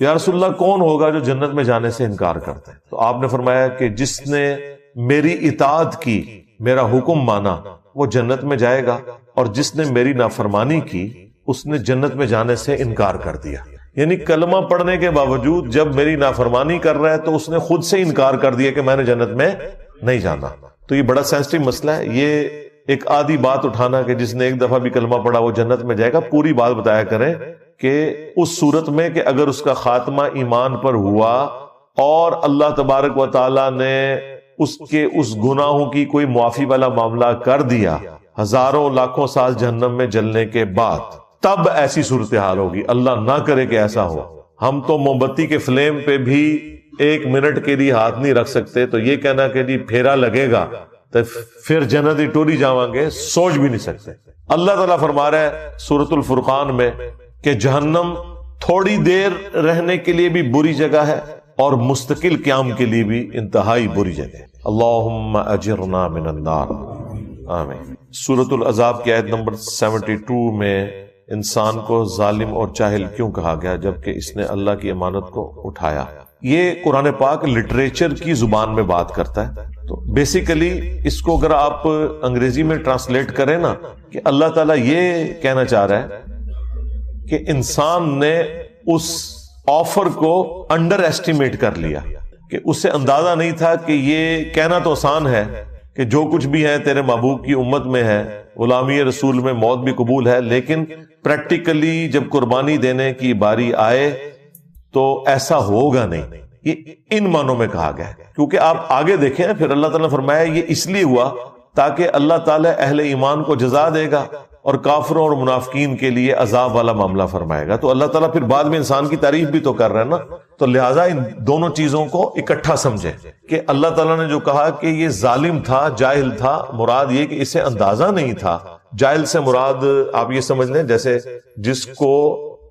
یا رسول اللہ کون ہوگا جو جنت میں جانے سے انکار کرتا ہے؟ تو آپ نے فرمایا کہ جس نے میری اطاعت کی، میرا حکم مانا، وہ جنت میں جائے گا، اور جس نے میری نافرمانی کی اس نے جنت میں جانے سے انکار کر دیا۔ یعنی کلمہ پڑھنے کے باوجود جب میری نافرمانی کر رہا ہے تو اس نے خود سے انکار کر دیا کہ میں نے جنت میں نہیں جانا۔ تو یہ بڑا سینسٹیو مسئلہ ہے۔ یہ ایک آدھی بات اٹھانا کہ جس نے ایک دفعہ بھی کلمہ پڑھا وہ جنت میں جائے گا، پوری بات بتایا کریں کہ اس صورت میں کہ اگر اس کا خاتمہ ایمان پر ہوا اور اللہ تبارک و تعالی نے اس کے اس گناہوں کی کوئی معافی والا معاملہ کر دیا ہزاروں لاکھوں سال جہنم میں جلنے کے بعد، تب ایسی صورتحال ہوگی۔ اللہ نہ کرے کہ ایسا ہو۔ ہم تو موم بتی کے فلیم پہ بھی 1 منٹ کے لیے ہاتھ نہیں رکھ سکتے، تو یہ کہنا کہ جی پھیرا لگے گا تو پھر جنتی ٹوری جاؤں گے، سوچ بھی نہیں سکتے۔ اللہ تعالیٰ فرما رہا ہے سورۃ الفرقان میں کہ جہنم تھوڑی دیر رہنے کے لیے بھی بری جگہ ہے اور مستقل قیام کے لیے بھی انتہائی بری جگہ ہے۔ اللہم اجرنا من النار، آمین۔ سورۃ الاحزاب کی آیت نمبر 72 میں انسان کو ظالم اور جاہل کیوں کہا گیا جبکہ اس نے اللہ کی امانت کو اٹھایا؟ یہ قرآن پاک لٹریچر کی زبان میں بات کرتا ہے، تو بیسیکلی اس کو اگر آپ انگریزی میں ٹرانسلیٹ کریں نا کہ اللہ تعالیٰ یہ کہنا چاہ رہا ہے کہ انسان نے اس آفر کو انڈر ایسٹیمیٹ کر لیا، کہ اسے اندازہ نہیں تھا کہ یہ کہنا تو آسان ہے کہ جو کچھ بھی ہے تیرے محبوب کی امت میں ہے، غلامی رسول میں موت بھی قبول ہے، لیکن پریکٹیکلی جب قربانی دینے کی باری آئے تو ایسا ہوگا نہیں۔ یہ ان معنوں میں کہا گیا ہے، کیونکہ آپ آگے دیکھیں پھر اللہ تعالیٰ نے فرمایا یہ اس لیے ہوا تاکہ اللہ تعالیٰ اہل ایمان کو جزا دے گا اور کافروں اور منافقین کے لیے عذاب والا معاملہ فرمائے گا۔ تو اللہ تعالیٰ پھر بعد میں انسان کی تعریف بھی تو کر رہا ہے نا، تو لہٰذا ان دونوں چیزوں کو اکٹھا سمجھے کہ اللہ تعالیٰ نے جو کہا کہ یہ ظالم تھا، جاہل تھا، مراد یہ کہ اسے اندازہ نہیں تھا۔ جاہل سے مراد آپ یہ سمجھ لیں جیسے جس کو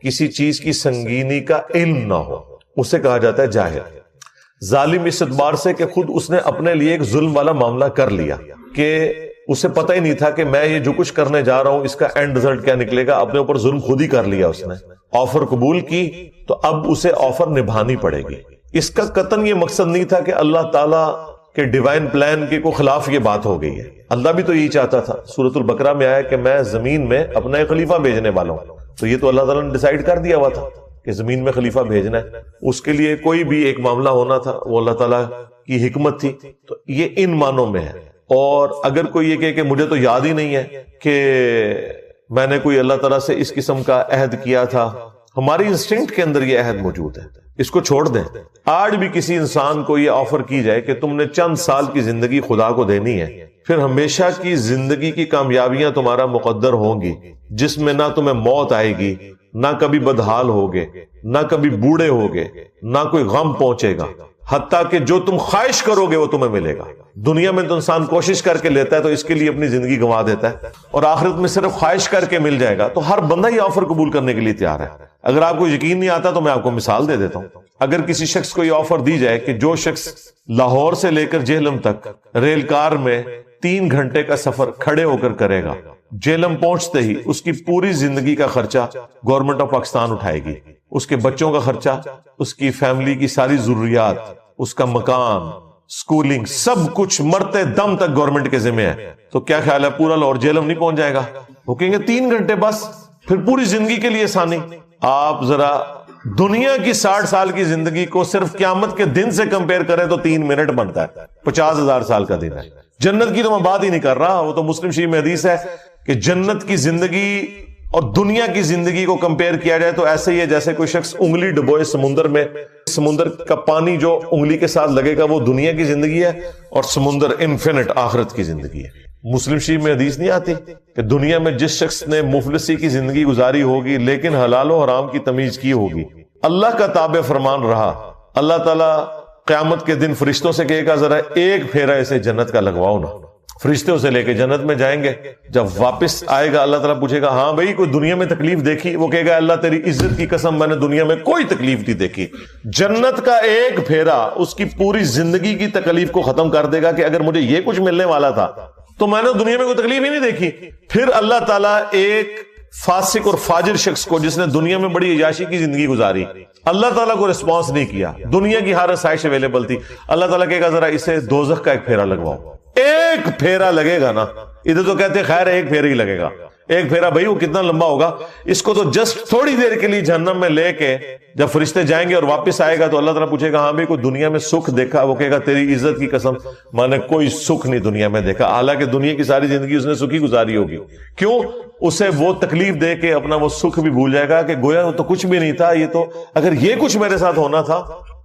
کسی چیز کی سنگینی کا علم نہ ہو، اسے کہا جاتا ہے جاہل۔ ظالم اس اعتبار سے کہ خود اس نے اپنے لیے ایک ظلم والا معاملہ کر لیا کہ اسے پتہ ہی نہیں تھا کہ میں یہ جو کچھ کرنے جا رہا ہوں اس کا اینڈ رزلٹ کیا نکلے گا، اپنے اوپر ظلم خود ہی کر لیا۔ اس نے آفر قبول کی تو اب اسے آفر نبھانی پڑے گی۔ اس کا قطعاً یہ مقصد نہیں تھا کہ اللہ تعالیٰ کے ڈیوائن پلان کے کو خلاف یہ بات ہو گئی ہے، اللہ بھی تو یہی چاہتا تھا۔ سورۃ البقرہ میں آیا کہ میں زمین میں اپنا ایک خلیفہ بھیجنے والا ہوں، تو یہ تو اللہ تعالیٰ نے ڈیسائیڈ کر دیا ہوا تھا کہ زمین میں خلیفہ بھیجنا ہے۔ اس کے لیے کوئی بھی ایک معاملہ ہونا تھا، وہ اللہ تعالیٰ کی حکمت تھی۔ تو یہ ان معنوں میں ہے۔ اور اگر کوئی یہ کہے کہ مجھے تو یاد ہی نہیں ہے کہ میں نے کوئی اللہ تعالیٰ سے اس قسم کا عہد کیا تھا، ہماری انسٹنکٹ کے اندر یہ عہد موجود ہے، اس کو چھوڑ دیں۔ آج بھی کسی انسان کو یہ آفر کی جائے کہ تم نے چند سال کی زندگی خدا کو دینی ہے، پھر ہمیشہ کی زندگی کی کامیابیاں تمہارا مقدر ہوں گی، جس میں نہ تمہیں موت آئے گی، نہ کبھی بدحال ہوگے، نہ کبھی بوڑھے ہوگے، نہ کوئی غم پہنچے گا، حتیٰ کہ جو تم خواہش کرو گے وہ تمہیں ملے گا۔ دنیا میں تو انسان کوشش کر کے لیتا ہے تو اس کے لیے اپنی زندگی گنوا دیتا ہے، اور آخرت میں صرف خواہش کر کے مل جائے گا۔ تو ہر بندہ یہ آفر قبول کرنے کے لیے تیار ہے۔ اگر آپ کو یقین نہیں آتا تو میں آپ کو مثال دے دیتا ہوں۔ اگر کسی شخص کو یہ آفر دی جائے کہ جو شخص لاہور سے لے کر جہلم تک ریل کار میں 3 گھنٹے کا سفر کھڑے ہو کر کرے گا، جہلم پہنچتے ہی اس کی پوری زندگی کا خرچہ گورنمنٹ آف پاکستان اٹھائے گی، اس کے بچوں کا خرچہ، اس کی فیملی کی ساری ضروریات، اس کا مکان، سکولنگ، سب کچھ مرتے دم تک گورنمنٹ کے ذمہ ہے، تو کیا خیال ہے پورا لاہور جہلم نہیں پہنچ جائے گا؟ وہ کہیں گے 3 گھنٹے بس، پھر پوری زندگی کے لیے آسانی۔ آپ ذرا دنیا کی 60 سال کی زندگی کو صرف قیامت کے دن سے کمپیئر کریں تو 3 منٹ بنتا ہے، 50,000 سال کا دن ہے۔ جنت کی تو میں بات ہی نہیں کر رہا، وہ تو مسلم شریف میں حدیث ہے کہ جنت کی زندگی اور دنیا کی زندگی کو کمپیئر کیا جائے تو ایسے ہی ہے جیسے کوئی شخص انگلی ڈبوئے سمندر میں، سمندر کا پانی جو انگلی کے ساتھ لگے گا وہ دنیا کی زندگی ہے، اور سمندر انفینٹ آخرت کی زندگی ہے۔ مسلم شریف میں حدیث نہیں آتی کہ دنیا میں جس شخص نے مفلسی کی زندگی گزاری ہوگی لیکن حلال و حرام کی تمیز کی ہوگی، اللہ کا تابع فرمان رہا، اللہ تعالیٰ قیامت کے دن فرشتوں سے کہے گا ذرا ایک پھیرا اسے جنت کا لگواؤ نا۔ فرشتے اسے لے کے جنت میں جائیں گے، جب واپس آئے گا اللہ تعالیٰ پوچھے گا ہاں بھائی کوئی دنیا میں تکلیف دیکھی؟ وہ کہے گا اللہ تیری عزت کی قسم میں نے دنیا میں کوئی تکلیف نہیں دیکھی۔ جنت کا ایک پھیرا اس کی پوری زندگی کی تکلیف کو ختم کر دے گا کہ اگر مجھے یہ کچھ ملنے والا تھا تو میں نے دنیا میں کوئی تکلیف ہی نہیں دیکھی۔ پھر اللہ تعالیٰ ایک فاسق اور فاجر شخص کو جس نے دنیا میں بڑی عیاشی کی زندگی گزاری، اللہ تعالیٰ کو ریسپانس نہیں کیا، دنیا کی ہر آسائش اویلیبل تھی، اللہ تعالیٰ کہے گا ذرا اسے دوزخ کا ایک پھیرا لگواؤ، ایک پھیرا لگے گا نا، ادھر تو کہتے خیر ایک پھیرا ہی لگے گا، ایک پھیرا بھائی وہ کتنا لمبا ہوگا، اس کو تو جسٹ تھوڑی دیر کے لیے جہنم میں لے کے جب فرشتے جائیں گے اور واپس آئے گا تو اللہ تعالیٰ پوچھے گا ہاں بھائی کوئی دنیا میں سکھ دیکھا؟ وہ کہے گا تیری عزت کی قسم میں نے کوئی سکھ نہیں دنیا میں دیکھا، حالانکہ دنیا کی ساری زندگی اس نے سکھی گزاری ہوگی۔ کیوں؟ اسے وہ تکلیف دے کے اپنا وہ سکھ بھی بھول جائے گا کہ گویا وہ تو کچھ بھی نہیں تھا، یہ تو اگر یہ کچھ میرے ساتھ ہونا تھا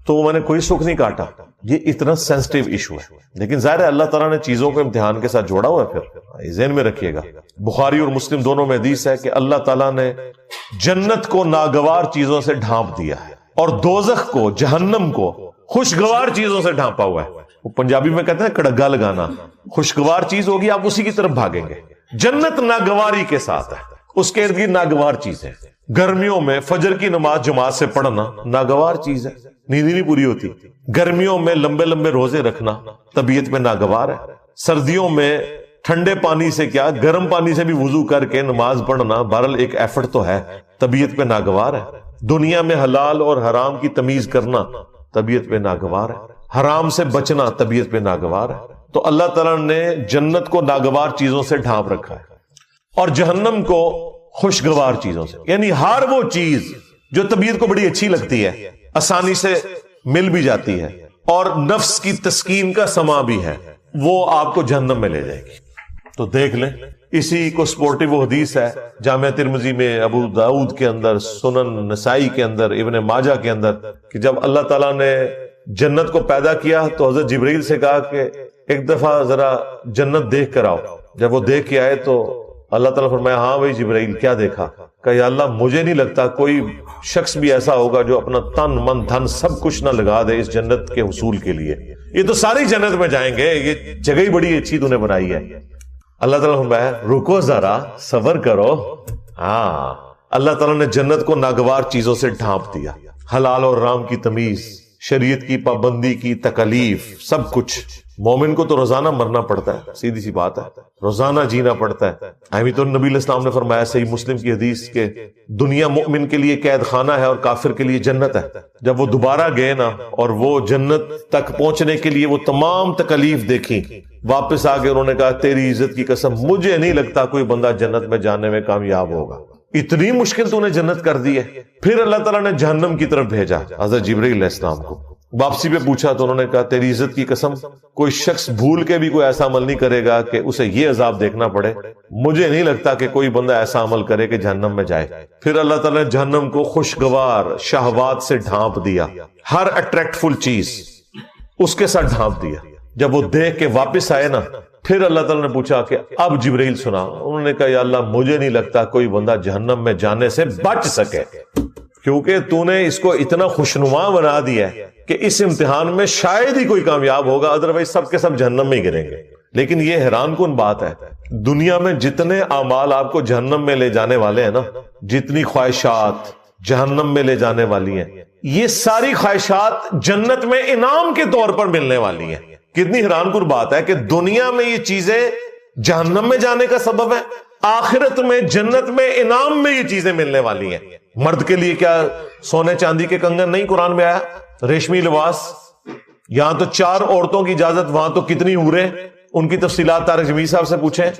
تو میں نے کوئی سکھ نہیں کاٹا۔ یہ اتنا سینسٹیو ایشو ہے، لیکن ظاہر ہے اللہ تعالیٰ نے چیزوں کو امتحان کے ساتھ جوڑا ہوا ہے، پھر ذہن میں رکھیے گا۔ بخاری اور مسلم دونوں میں حدیث ہے کہ اللہ تعالیٰ نے جنت کو ناگوار چیزوں سے ڈھانپ دیا ہے اور دوزخ کو، جہنم کو خوشگوار چیزوں سے ڈھانپا ہوا ہے۔ وہ پنجابی میں کہتے ہیں کڑگا لگانا، خوشگوار چیز ہوگی آپ اسی کی طرف بھاگیں گے۔ جنت ناگواری کے ساتھ ہے، اس کے ارد گرد ناگوار چیز ہے۔ گرمیوں میں فجر کی نماز جماعت سے پڑھنا ناگوار چیز ہے، نیند نہیں پوری ہوتی۔ گرمیوں میں لمبے لمبے روزے رکھنا طبیعت میں ناگوار ہے۔ سردیوں میں ٹھنڈے پانی سے کیا گرم پانی سے بھی وضو کر کے نماز پڑھنا بہرحال ایک ایفرٹ تو ہے، طبیعت پہ ناگوار ہے۔ دنیا میں حلال اور حرام کی تمیز کرنا طبیعت پہ ناگوار ہے، حرام سے بچنا طبیعت پہ ناگوار ہے۔ تو اللہ تعالیٰ نے جنت کو ناگوار چیزوں سے ڈھانپ رکھا ہے اور جہنم کو خوشگوار چیزوں سے، یعنی ہر وہ چیز جو طبیعت کو بڑی اچھی لگتی ہے، آسانی سے مل بھی جاتی ہے اور نفس کی تسکین کا سما بھی ہے، وہ آپ کو جہنم میں لے جائے گی۔ تو دیکھ لیں، اسی کو سپورٹیو حدیث ہے جامعہ ترمذی میں، ابو داؤد کے اندر، سنن نسائی کے اندر، ابن ماجہ کے اندر، کہ جب اللہ تعالیٰ نے جنت کو پیدا کیا تو حضرت جبرائیل سے کہا کہ ایک دفعہ ذرا جنت دیکھ کر آؤ۔ جب وہ دیکھ کے آئے تو اللہ تعالیٰ فرمایا ہاں بھائی جبرائیل کیا دیکھا؟ کہ یا اللہ مجھے نہیں لگتا کوئی شخص بھی ایسا ہوگا جو اپنا تن من دھن سب کچھ نہ لگا دے اس جنت کے حصول کے لیے، یہ تو ساری جنت میں جائیں گے، یہ جگہ ہی بڑی اچھی تو نے بنائی ہے۔ اللہ تعالیٰ فرمایا رکو ذرا صبر کرو۔ ہاں، اللہ تعالیٰ نے جنت کو ناگوار چیزوں سے ڈھانپ دیا، حلال اور حرام کی تمیز، شریعت کی پابندی کی تکلیف، سب کچھ۔ مومن کو تو روزانہ مرنا پڑتا ہے، سیدھی سی بات ہے، روزانہ جینا پڑتا ہے۔ ابھی تو نبی علیہ السلام نے فرمایا صحیح مسلم کی حدیث کہ دنیا مومن کے لیے قید خانہ ہے اور کافر کے لیے جنت ہے۔ جب وہ دوبارہ گئے نا اور وہ جنت تک پہنچنے کے لیے وہ تمام تکلیف دیکھی، واپس آ کے انہوں نے کہا تیری عزت کی قسم مجھے نہیں لگتا کوئی بندہ جنت میں جانے میں کامیاب ہوگا، اتنی مشکل تو نے جنت کر دی ہے۔ پھر اللہ تعالیٰ نے جہنم کی طرف بھیجا حضرت جبرائیل علیہ السلام کو، واپسی پہ پوچھا تو انہوں نے کہا تیری عزت کی قسم کوئی شخص بھول کے بھی کوئی ایسا عمل نہیں کرے گا کہ اسے یہ عذاب دیکھنا پڑے، مجھے نہیں لگتا کہ کوئی بندہ ایسا عمل کرے کہ جہنم میں جائے۔ پھر اللہ تعالیٰ نے جہنم کو خوشگوار شہوات سے ڈھانپ دیا، ہر اٹریکٹفل چیز اس کے ساتھ ڈھانپ دیا۔ جب وہ دیکھ کے واپس آئے نا، پھر اللہ تعالیٰ نے پوچھا کہ اب جبرائیل سنا، انہوں نے کہا یا اللہ مجھے نہیں لگتا کوئی بندہ جہنم میں جانے سے بچ سکے، کیونکہ تو نے اس کو اتنا خوشنما بنا دیا ہے کہ اس امتحان میں شاید ہی کوئی کامیاب ہوگا، ادروائز سب کے سب جہنم میں ہی گریں گے۔ لیکن یہ حیران کن بات ہے، دنیا میں جتنے اعمال آپ کو جہنم میں لے جانے والے ہیں نا، جتنی خواہشات جہنم میں لے جانے والی ہیں، یہ ساری خواہشات جنت میں انعام کے طور پر ملنے والی ہیں۔ کتنی حیران کن بات ہے کہ دنیا میں یہ چیزیں جہنم میں جانے کا سبب ہے، آخرت میں جنت میں انعام میں یہ چیزیں ملنے والی ہیں۔ مرد کے لیے کیا سونے چاندی کے کنگن نہیں قرآن میں آیا، ریشمی لباس، یہاں تو 4 عورتوں کی اجازت، وہاں تو کتنی حوریں، ان کی تفصیلات طارق جمیل صاحب سے پوچھیں۔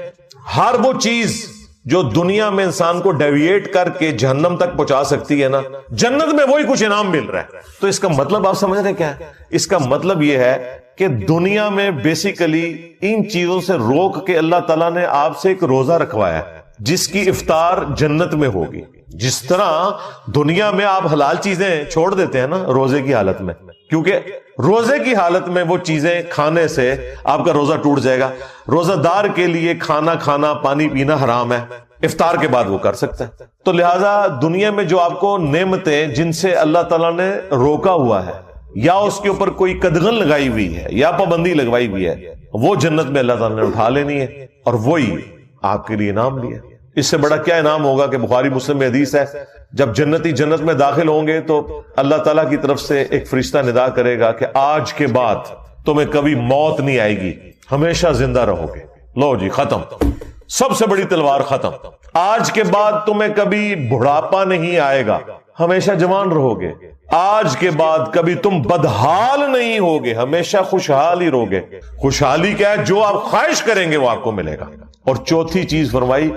ہر وہ چیز جو دنیا میں انسان کو ڈیویٹ کر کے جہنم تک پہنچا سکتی ہے نا، جنت میں وہی کچھ انعام مل رہا ہے۔ تو اس کا مطلب آپ سمجھ رہے کیا ہے؟ اس کا مطلب یہ ہے کہ دنیا میں بیسیکلی ان چیزوں سے روک کے اللہ تعالیٰ نے آپ سے ایک روزہ رکھوایا ہے جس کی افطار جنت میں ہوگی۔ جس طرح دنیا میں آپ حلال چیزیں چھوڑ دیتے ہیں نا روزے کی حالت میں، کیونکہ روزے کی حالت میں وہ چیزیں کھانے سے آپ کا روزہ ٹوٹ جائے گا۔ روزہ دار کے لیے کھانا کھانا، پانی پینا حرام ہے، افطار کے بعد وہ کر سکتا ہے۔ تو لہٰذا دنیا میں جو آپ کو نعمتیں جن سے اللہ تعالیٰ نے روکا ہوا ہے، یا اس کے اوپر کوئی قدغن لگائی ہوئی ہے یا پابندی لگوائی ہوئی ہے، وہ جنت میں اللہ تعالیٰ نے اٹھا لینی ہے، اور وہی آپ کے لیے انعام بھی ہے۔ اس سے بڑا کیا انعام ہوگا کہ بخاری مسلم میں حدیث ہے، جب جنتی جنت میں داخل ہوں گے تو اللہ تعالیٰ کی طرف سے ایک فرشتہ ندا کرے گا کہ آج کے بعد تمہیں کبھی موت نہیں آئے گی، ہمیشہ زندہ رہو گے۔ لو جی ختم۔ سب سے بڑی تلوار ختم. آج کے بعد تمہیں کبھی بڑھاپا نہیں آئے گا, ہمیشہ جوان رہو گے. آج کے بعد کبھی تم بدحال نہیں ہوگے, ہمیشہ خوشحال ہی رہو گے. خوشحالی کیا ہے؟ جو آپ خواہش کریں گے وہ آپ کو ملے گا. اور چوتھی چیز فرمائی,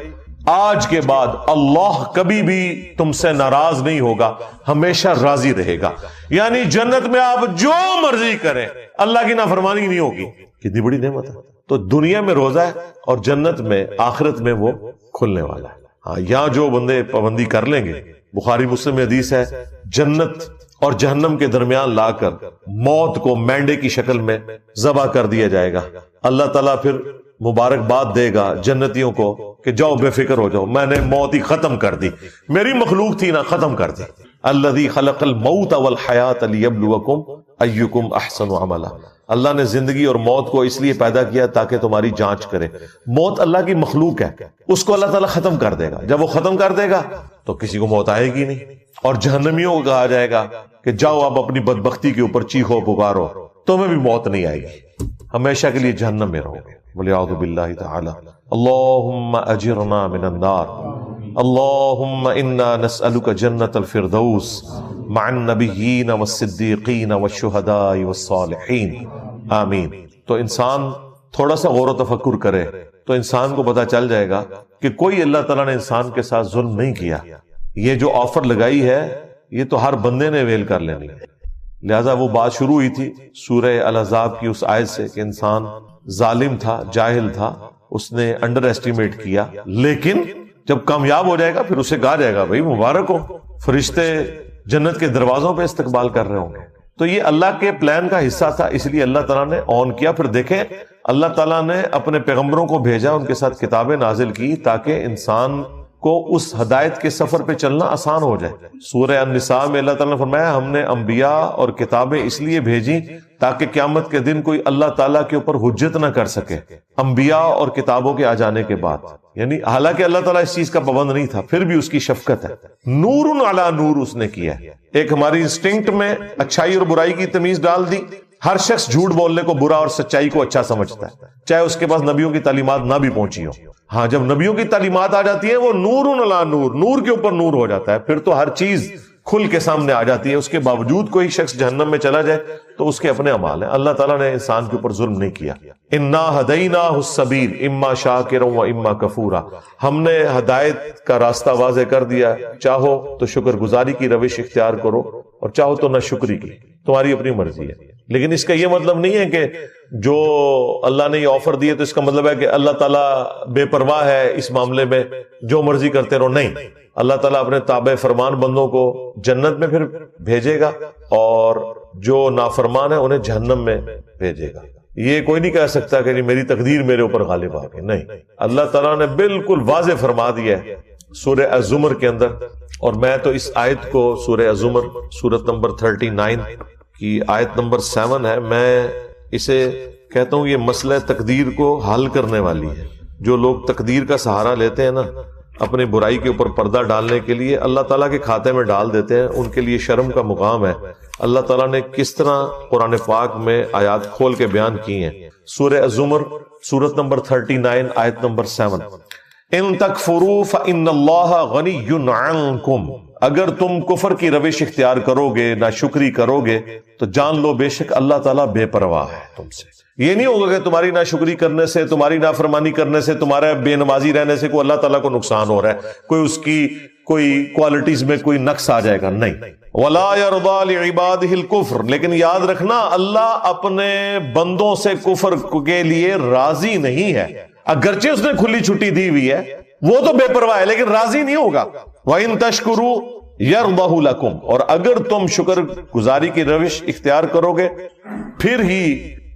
آج کے بعد اللہ کبھی بھی تم سے ناراض نہیں ہوگا, ہمیشہ راضی رہے گا. یعنی جنت میں آپ جو مرضی کریں, اللہ کی نافرمانی نہیں ہوگی. کتنی بڑی نعمت ہے. تو دنیا میں روزہ ہے اور جنت میں آخرت میں وہ کھلنے والا ہے. ہاں, یہاں جو بندے پابندی کر لیں گے, بخاری مسلم میں حدیث ہے, جنت اور جہنم کے درمیان لا کر موت کو مینڈے کی شکل میں ذبح کر دیا جائے گا. اللہ تعالیٰ پھر مبارکباد دے گا جنتیوں کو کہ جاؤ بے فکر ہو جاؤ, میں نے موت ہی ختم کر دی, میری مخلوق تھی نا, ختم کر دی. الذی خلق الموت والحیات لیبلوکم ایکم احسن عملا. اللہ نے زندگی اور موت کو اس لیے پیدا کیا تاکہ تمہاری جانچ کرے. موت اللہ کی مخلوق ہے, اس کو اللہ تعالیٰ ختم کر دے گا. جب وہ ختم کر دے گا تو کسی کو موت آئے گی نہیں. اور جہنمیوں کو کہا جائے گا کہ جاؤ آپ اپنی بدبختی کے اوپر چیخو پکارو, تمہیں بھی موت نہیں آئے گی, ہمیشہ کے لیے جہنم میں رہو گے. وَلِعَوْذُ بِاللَّهِ تَعَالَى. اللهم اجرنا من النار. اللهم انا نسألك جنة الفردوس مع النبيين والصديقين والشهداء والصالحين. آمین. تو انسان تھوڑا سا غور و تفکر کرے تو انسان کو پتا چل جائے گا کہ کوئی اللہ تعالیٰ نے انسان کے ساتھ ظلم نہیں کیا. یہ جو آفر لگائی ہے یہ تو ہر بندے نے ویل کر لینی ہے. لہذا وہ بات شروع ہوئی تھی سورہ الاحزاب کی اس آیت سے کہ انسان ظالم تھا, جاہل تھا, اس نے انڈر ایسٹیمیٹ کیا, لیکن جب کامیاب ہو جائے گا پھر اسے کہا جائے گا بھائی مبارک ہو, فرشتے جنت کے دروازوں پہ استقبال کر رہے ہوں گے. تو یہ اللہ کے پلان کا حصہ تھا, اس لیے اللہ تعالیٰ نے آن کیا. پھر دیکھیں اللہ تعالیٰ نے اپنے پیغمبروں کو بھیجا, ان کے ساتھ کتابیں نازل کی تاکہ انسان کو اس ہدایت کے سفر پہ چلنا آسان ہو جائے. سورہ النساء میں اللہ تعالیٰ نے فرمایا ہم نے انبیاء اور کتابیں اس لیے بھیجی تاکہ قیامت کے دن کوئی اللہ تعالیٰ کے اوپر حجت نہ کر سکے انبیاء اور کتابوں کے آ جانے کے بعد. یعنی حالانکہ اللہ تعالیٰ اس چیز کا پابند نہیں تھا, پھر بھی اس کی شفقت ہے. نور علی نور اس نے کیا ہے. ایک ہماری انسٹنکٹ میں اچھائی اور برائی کی تمیز ڈال دی. ہر شخص جھوٹ بولنے کو برا اور سچائی کو اچھا سمجھتا ہے, چاہے اس کے پاس نبیوں کی تعلیمات نہ بھی پہنچی ہو. ہاں, جب نبیوں کی تعلیمات آ جاتی ہیں وہ نور علی نور, نور کے اوپر نور ہو جاتا ہے, پھر تو ہر چیز کھل کے سامنے آ جاتی ہے. اس کے باوجود کوئی شخص جہنم میں چلا جائے تو اس کے اپنے اعمال ہیں. اللہ تعالیٰ نے انسان کے اوپر ظلم نہیں کیا. انا ہدیناہ السبیل اما شاکرا و اما کفورا. ہم نے ہدایت کا راستہ واضح کر دیا, چاہو تو شکر گزاری کی روش اختیار کرو اور چاہو تو نہ شکری کی, تمہاری اپنی مرضی ہے. لیکن اس کا یہ مطلب نہیں ہے کہ جو اللہ نے یہ آفر دیے تو اس کا مطلب ہے کہ اللہ تعالیٰ بے پرواہ ہے اس معاملے میں, جو مرضی کرتے رہو. نہیں, اللہ تعالیٰ اپنے تابع فرمان بندوں کو جنت میں پھر بھیجے گا اور جو نافرمان ہے انہیں جہنم میں بھیجے گا. یہ کوئی نہیں کہہ سکتا کہ میری تقدیر میرے اوپر غالب آ گئی. نہیں, اللہ تعالیٰ نے بالکل واضح فرما دیا ہے سورہ الزمر کے اندر. اور میں تو اس آیت کو سورہ الزمر سورت نمبر 39 کی آیت نمبر 7 ہے, میں اسے کہتا ہوں یہ مسئلہ تقدیر کو حل کرنے والی ہے. جو لوگ تقدیر کا سہارا لیتے ہیں نا اپنی برائی کے اوپر پردہ ڈالنے کے لیے, اللہ تعالیٰ کے کھاتے میں ڈال دیتے ہیں, ان کے لیے شرم کا مقام ہے. اللہ تعالیٰ نے کس طرح قرآن پاک میں آیات کھول کے بیان کی ہیں. سورہ الزمر سورت نمبر 39 آیت نمبر 7, ان تکفروا فإن اللہ غنی عنکم. اگر تم کفر کی روش اختیار کرو گے, ناشکری کرو گے, تو جان لو بے شک اللہ تعالیٰ بے پرواہ ہے تم سے. یہ نہیں ہوگا کہ تمہاری ناشکری کرنے سے, تمہاری نافرمانی کرنے سے, تمہارے بے نمازی رہنے سے کوئی اللہ تعالیٰ کو نقصان ہو رہا ہے, کوئی اس کی کوئی کوالٹیز میں کوئی نقص آ جائے گا. نہیں. وَلَا يَرْضَى لِعِبَادِهِ الْكُفْرَ. لیکن یاد رکھنا اللہ اپنے بندوں سے کفر کے لیے راضی نہیں ہے. اگرچہ اس نے کھلی چھٹی دی ہوئی ہے, وہ تو بے پرواہ ہے لیکن راضی نہیں ہوگا. وَإِن تَشْكُرُوا يَرْضَهُ لَكُمْ. اور اگر تم شکر گزاری کی روش اختیار کرو گے پھر ہی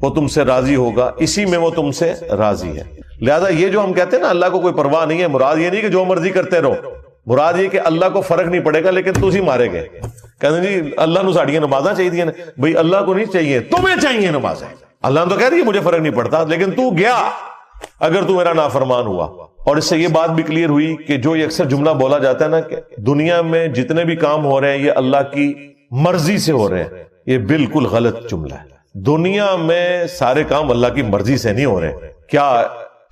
وہ تم سے راضی ہوگا, اسی میں وہ تم سے راضی ہے. لہذا یہ جو ہم کہتے ہیں نا اللہ کو کوئی پرواہ نہیں ہے, مراد یہ نہیں کہ جو مرضی کرتے رہو, مراد یہ کہ اللہ کو فرق نہیں پڑے گا لیکن تسی مارے گئے. کہتے ہیں جی اللہ نو ساڑیاں نمازاں چاہیے, بھئی اللہ کو نہیں چاہیے, تمہیں چاہیے نمازیں. اللہ تو کہہ رہی ہے مجھے فرق نہیں پڑتا, لیکن تو گیا اگر تو میرا نافرمان ہوا. اور اس سے یہ بات بھی کلیئر ہوئی کہ جو یہ اکثر جملہ بولا جاتا ہے نا کہ دنیا میں جتنے بھی کام ہو رہے ہیں یہ اللہ کی مرضی سے ہو رہے ہیں, یہ بالکل غلط جملہ ہے. دنیا میں سارے کام اللہ کی مرضی سے نہیں ہو رہے. کیا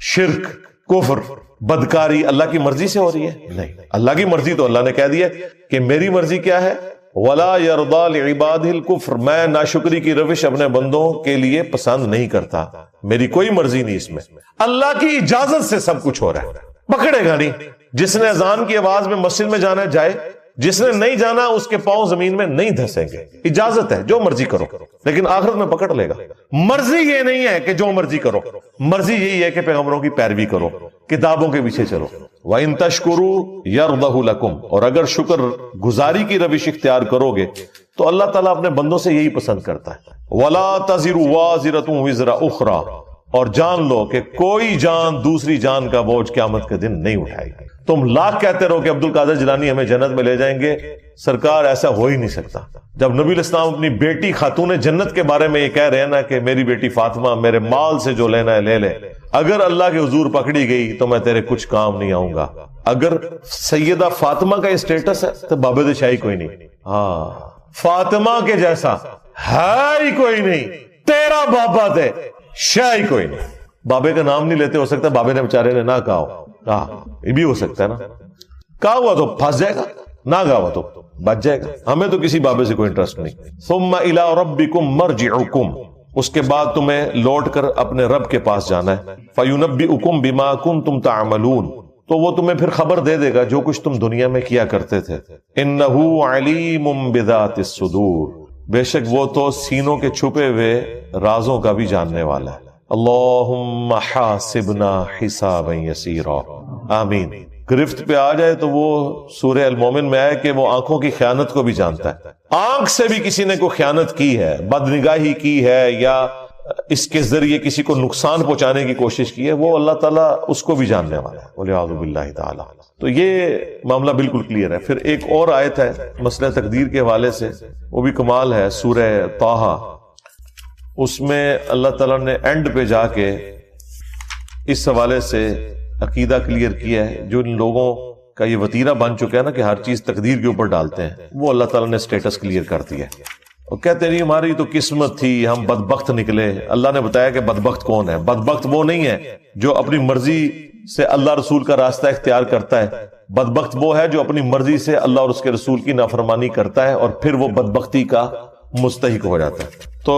شرک, کفر, بدکاری اللہ کی مرضی سے ہو رہی ہے؟ نہیں، اللہ کی مرضی تو اللہ نے کہہ دیا کہ میری مرضی کیا ہے، وَلَا يَرْضَى لِعِبَادِهِ الْكُفْرَ، میں ناشکری کی روش اپنے بندوں کے لیے پسند نہیں کرتا، میری کوئی مرضی نہیں اس میں، اللہ کی اجازت سے سب کچھ ہو رہا ہے، پکڑے گا نہیں۔ جس نے اذان کی آواز میں مسجد میں جانا ہے جائے، جس نے نہیں جانا اس کے پاؤں زمین میں نہیں دھسیں گے، اجازت ہے، جو مرضی کرو، لیکن آخرت میں پکڑ لے گا۔ مرضی یہ نہیں ہے کہ جو مرضی کرو، مرضی یہی ہے کہ پیغمبروں کی پیروی کرو، کتابوں کے پیچھے چلو۔ وَإِن تَشْكُرُوا يَرْضَهُ لَكُمْ، اور اگر شکر گزاری کی روش اختیار کرو گے تو اللہ تعالیٰ اپنے بندوں سے یہی پسند کرتا ہے۔ وَلَا تَزِرُ وَازِرَةٌ وِزْرَ أُخْرَى، اور جان لو کہ کوئی جان دوسری جان کا بوجھ قیامت کے دن نہیں اٹھائے گی۔ تم لاکھ کہتے رہو کہ عبد القادر جیلانی ہمیں جنت میں لے جائیں گے، سرکار ایسا ہو ہی نہیں سکتا۔ جب نبی الاسلام اپنی بیٹی خاتون جنت کے بارے میں یہ کہہ رہے ہیں نا کہ میری بیٹی فاطمہ میرے مال سے جو لینا ہے لے لے، اگر اللہ کے حضور پکڑی گئی تو میں تیرے کچھ کام نہیں آؤں گا۔ اگر سیدہ فاطمہ کا یہ سٹیٹس ہے تو بابد شاہی کوئی نہیں، ہاں فاطمہ کے جیسا ہے ہی کوئی نہیں، تیرا بابا تھے شاہی کوئی نہیں۔ بابے کا نام نہیں لیتے، ہو سکتا ہے بابے نے بیچارے نے نہ کہا ہو، یہ بھی ہو سکتا ہے نا، کہا ہوا تو پھنس جائے گا، نہ کہا ہوا تو بچ جائے گا۔ ہمیں تو کسی بابے سے کوئی انٹرسٹ نہیں۔ ثم الى ربکم مرجعکم، اس کے بعد تمہیں لوٹ کر اپنے رب کے پاس جانا ہے۔ فینبئکم بما کنتم تعملون، تو وہ تمہیں پھر خبر دے دے گا جو کچھ تم دنیا میں کیا کرتے تھے۔ انہ علیم بذات الصدور، بے شک وہ تو سینوں کے چھپے ہوئے رازوں کا بھی جاننے والا ہے۔ اللہم حاسبنا حسابا یسیرا، آمین۔ گرفت پہ آ جائے تو وہ سورہ المومن میں آئے کہ وہ آنکھوں کی خیانت کو بھی جانتا ہے۔ آنکھ سے بھی کسی نے کوئی خیانت کی ہے، بدنگاہی کی ہے، یا اس کے ذریعے کسی کو نقصان پہنچانے کی کوشش کی ہے، وہ اللہ تعالیٰ اس کو بھی جاننے والا ہے، والعیاذ باللہ تعالی۔ تو یہ معاملہ بالکل کلیئر ہے۔ پھر ایک اور آیت ہے مسئلہ تقدیر کے حوالے سے، وہ بھی کمال ہے، سورہ طٰہٰ، اس میں اللہ تعالیٰ نے اینڈ پہ جا کے اس حوالے سے عقیدہ کلیئر کیا ہے۔ جو ان لوگوں کا یہ وتیرہ بن چکا ہے نا کہ ہر چیز تقدیر کے اوپر ڈالتے ہیں، وہ اللہ تعالیٰ نے سٹیٹس کلیئر کر دیا ہے، اور کہتے نہیں ہماری تو قسمت تھی، ہم بدبخت نکلے۔ اللہ نے بتایا کہ بدبخت کون ہے؟ بدبخت وہ نہیں ہے جو اپنی مرضی سے اللہ رسول کا راستہ اختیار کرتا ہے، بدبخت وہ ہے جو اپنی مرضی سے اللہ اور اس کے رسول کی نافرمانی کرتا ہے اور پھر وہ بدبختی کا مستحق ہو جاتا ہے۔ تو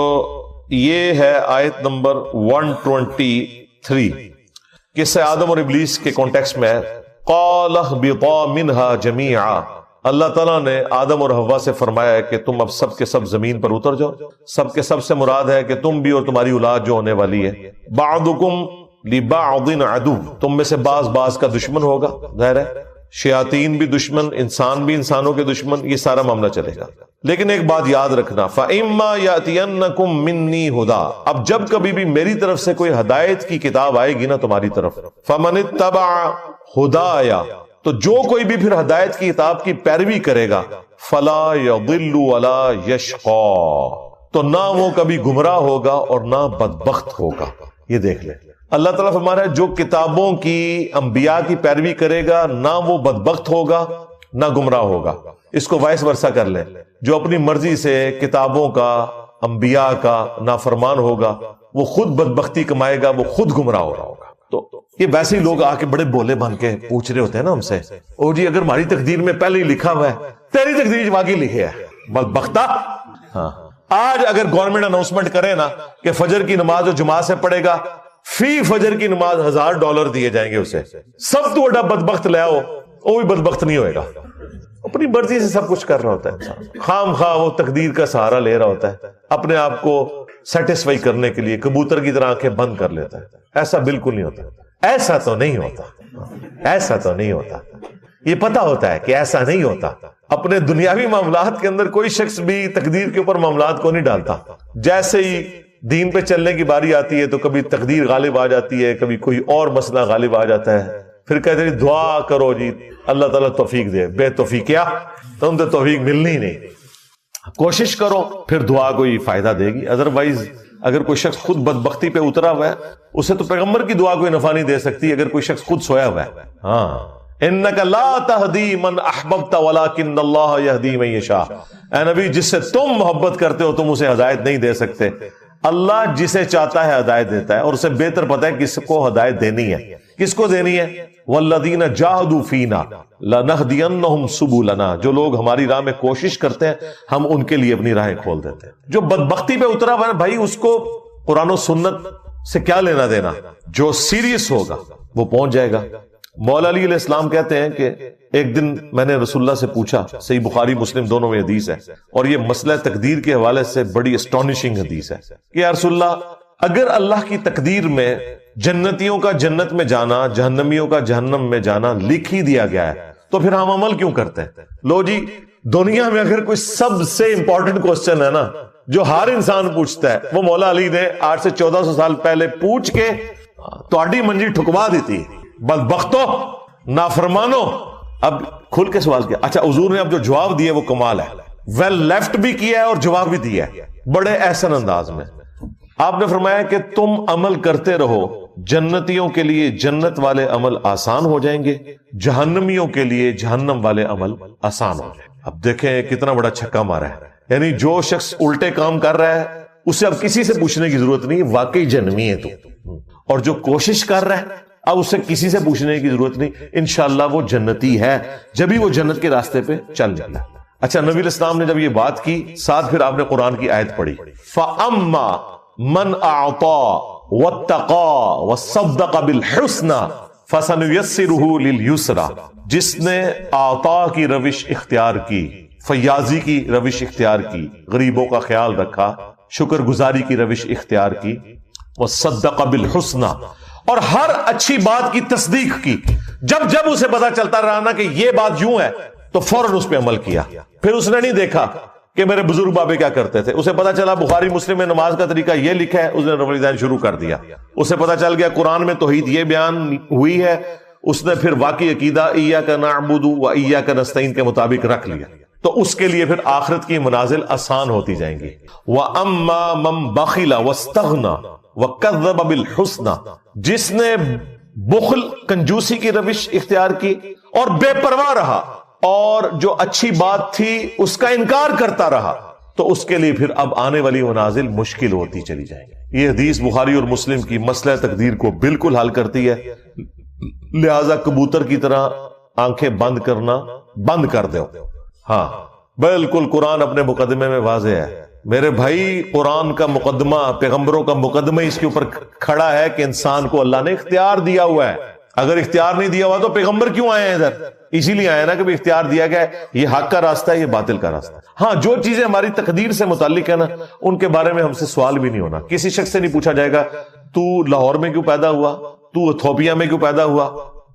یہ ہے آیت نمبر 123، قصہ آدم اور ابلیس کے کانٹیکسٹ میں۔ قَالَ اهْبِطَا مِنْهَا جَمِيعًا، اللہ تعالیٰ نے آدم اور حوا سے فرمایا ہے کہ تم اب سب کے سب زمین پر اتر جاؤ۔ سب کے سب سے مراد ہے کہ تم بھی اور تمہاری اولاد جو ہونے والی ہے۔ بَعْضُكُمْ لِبَعْضٍ عَدُوٌّ، تم میں سے بعض کا دشمن ہوگا، ظاہر ہے شیاطین بھی دشمن، انسان بھی انسانوں کے دشمن، یہ سارا معاملہ چلے گا۔ لیکن ایک بات یاد رکھنا، فَإِمَّا يَأْتِيَنَّكُم مِّنِّي هُدًى، اب جب کبھی بھی میری طرف سے کوئی ہدایت کی کتاب آئے گی نا تمہاری طرف، فَمَنِ اتَّبَعَ هُدَايَ، تو جو کوئی بھی پھر ہدایت کی کتاب کی پیروی کرے گا، فَلَا يَضِلُّ وَلَا يَشْقَى، تو نہ وہ کبھی گمراہ ہوگا اور نہ بدبخت ہوگا۔ یہ دیکھ لیں، اللہ تعالیٰ فرما رہا ہے جو کتابوں کی انبیاء کی پیروی کرے گا نہ وہ بدبخت ہوگا نہ گمراہ ہوگا۔ اس کو وائس ورثہ کر لیں، جو اپنی مرضی سے کتابوں کا انبیاء کا نافرمان ہوگا وہ خود بدبختی کمائے گا، وہ خود گمراہ ہو رہا ہوگا۔ تو یہ ویسے ہی لوگ آ کے بڑے بولے بن کے پوچھ رہے ہوتے ہیں نا ہم سے، او جی اگر ہماری تقدیر میں پہلے ہی لکھا ہوا ہے، تیری تقدیر واقعی لکھی ہے بدبختہ۔ ہاں آج اگر گورنمنٹ اناؤنسمنٹ کرے نا کہ فجر کی نماز جو جماعت سے پڑھے گا فی فجر کی نماز $1000 دیے جائیں گے اسے، سب تو بڑا بدبخت لے آؤ، وہ بھی بدبخت نہیں ہوئے گا۔ اپنی مرضی سے سب کچھ کر رہا ہوتا ہے انسان، خام خواہ وہ تقدیر کا سہارا لے رہا ہوتا ہے، اپنے آپ کو سیٹسفائی کرنے کے لیے کبوتر کی طرح آنکھیں بند کر لیتا ہے۔ ایسا بالکل نہیں ہوتا، ایسا تو نہیں ہوتا، ایسا تو نہیں ہوتا۔ یہ پتا ہوتا ہے کہ ایسا نہیں ہوتا۔ اپنے دنیاوی معاملات کے اندر کوئی شخص بھی تقدیر کے اوپر معاملات کو نہیں ڈالتا۔ جیسے ہی دین پہ چلنے کی باری آتی ہے تو کبھی تقدیر غالب آ جاتی ہے، کبھی کوئی اور مسئلہ غالب آ جاتا ہے، پھر کہتے ہیں دعا کرو جی اللہ تعالیٰ توفیق دے، بے توفیق کیا تم تو توفیق ملنی ہی نہیں، کوشش کرو پھر دعا کوئی فائدہ دے گی۔ ادروائز اگر کوئی شخص خود بدبختی پہ اترا ہوا ہے اسے تو پیغمبر کی دعا کوئی نفع نہیں دے سکتی اگر کوئی شخص خود سویا ہوا ہے۔ ہاں انک لا تہدی من احببت ولکن اللہ یہدی من یشاء، اے نبی جس سے تم محبت کرتے ہو تم اسے ہدایت نہیں دے سکتے، اللہ جسے چاہتا ہے ہدایت دیتا ہے، اور اسے بہتر پتہ ہے کس کو ہدایت دینی ہے، کس کو دینی ہے، والذین جاہدوا فینا لنہدینہم سبلنا، جو لوگ ہماری راہ میں کوشش کرتے ہیں ہم ان کے لیے اپنی راہیں کھول دیتے ہیں۔ جو بدبختی پہ اترا ہوا ہے بھائی، اس کو قرآن و سنت سے کیا لینا دینا؟ جو سیریس ہوگا وہ پہنچ جائے گا۔ مولا علی علیہ السلام کہتے ہیں کہ ایک دن میں نے رسول اللہ سے پوچھا، صحیح بخاری مسلم دونوں میں حدیث ہے، اور یہ مسئلہ تقدیر کے حوالے سے بڑی اسٹانشنگ حدیث ہے کہ یا رسول اللہ، اگر اللہ کی تقدیر میں جنتیوں کا جنت میں جانا، جہنمیوں کا جہنم میں جانا لکھ ہی دیا گیا ہے، تو پھر ہم عمل کیوں کرتے ہیں؟ لو جی، دنیا میں اگر کوئی سب سے امپورٹنٹ کوسچن ہے نا جو ہر انسان پوچھتا ہے، وہ مولا علی نے 8 سے 1400 سال پہلے پوچھ کے تہاڈی منجی ٹھکوا دیتی، بدبختو، نافرمانو۔ اب کھل کے سوال کیا؟ اچھا، حضور نے اب جو جواب دیا وہ کمال ہے، ویل لیفٹ بھی کیا ہے اور جواب بھی دیا ہے بڑے احسن انداز میں۔ آپ نے فرمایا کہ تم عمل کرتے رہو، جنتیوں کے لیے جنت والے عمل آسان ہو جائیں گے، جہنمیوں کے لیے جہنم والے عمل آسان ہو جائیں گے۔ اب دیکھیں کتنا بڑا چھکا مارا ہے، یعنی جو شخص الٹے کام کر رہا ہے اسے اب کسی سے پوچھنے کی ضرورت نہیں، واقعی جہنمی ہے تو، اور جو کوشش کر رہا ہے اب اسے کسی سے پوچھنے کی ضرورت نہیں، انشاءاللہ وہ جنتی ہے، جبھی وہ جنت کے راستے پہ چل نکلا۔ اچھا، نبی علیہ السلام نے جب یہ بات کی، ساتھ پھر آپ نے قرآن کی آیت پڑھی، فَأَمَّا مَنْ أَعْطَى وَاتَّقَى وَصَدَّقَ بِالْحُسْنَى فَسَنُيَسِّرُهُ لِلْيُسْرَى، جس نے عطا کی روش اختیار کی، فیاضی کی روش اختیار کی، غریبوں کا خیال رکھا، شکر گزاری کی روش اختیار کی، وَصَدَّقَ بِالْحُسْنَى، اور ہر اچھی بات کی تصدیق کی، جب جب اسے پتا چلتا رہا نا کہ یہ بات یوں ہے تو فوراً اس پہ عمل کیا۔ پھر اس نے نہیں دیکھا کہ میرے بزرگ بابے کیا کرتے تھے، اسے پتا چلا بخاری مسلم میں نماز کا طریقہ یہ لکھا ہے، اس نے رفع الیدین شروع کر دیا۔ اسے پتا چل گیا قرآن میں توحید یہ بیان ہوئی ہے، اس نے پھر واقعی عقیدہ ایاک نعبد و ایاک نستعین کے مطابق رکھ لیا، تو اس کے لیے پھر آخرت کی منازل آسان ہوتی جائیں گی۔ وَأَمَّا مَن بَخِلَ وَاسْتَغْنَى وَكَذَّبَ بِالْحُسْنَى، جس نے بخل کنجوسی کی روش اختیار کی اور بے پرواہ رہا اور جو اچھی بات تھی اس کا انکار کرتا رہا، تو اس کے لیے پھر اب آنے والی منازل مشکل ہوتی چلی جائیں گی۔ یہ حدیث بخاری اور مسلم کی مسئلہ تقدیر کو بالکل حل کرتی ہے، لہذا کبوتر کی طرح آنکھیں بند کرنا بند کر دو۔ ہاں بالکل، قرآن اپنے مقدمے میں واضح ہے میرے بھائی، قرآن کا مقدمہ، پیغمبروں کا مقدمہ اس کے اوپر کھڑا ہے کہ انسان کو اللہ نے اختیار دیا ہوا ہے۔ اگر اختیار نہیں دیا ہوا تو پیغمبر کیوں آئے ہیں ادھر؟ اسی لیے آئے نا کہ اختیار دیا گیا ہے، یہ حق کا راستہ ہے، یہ باطل کا راستہ ہے۔ ہاں، جو چیزیں ہماری تقدیر سے متعلق ہے نا، ان کے بارے میں ہم سے سوال بھی نہیں ہونا، کسی شخص سے نہیں پوچھا جائے گا تو لاہور میں کیوں پیدا ہوا، تو ایتھوپیا میں کیوں پیدا ہوا،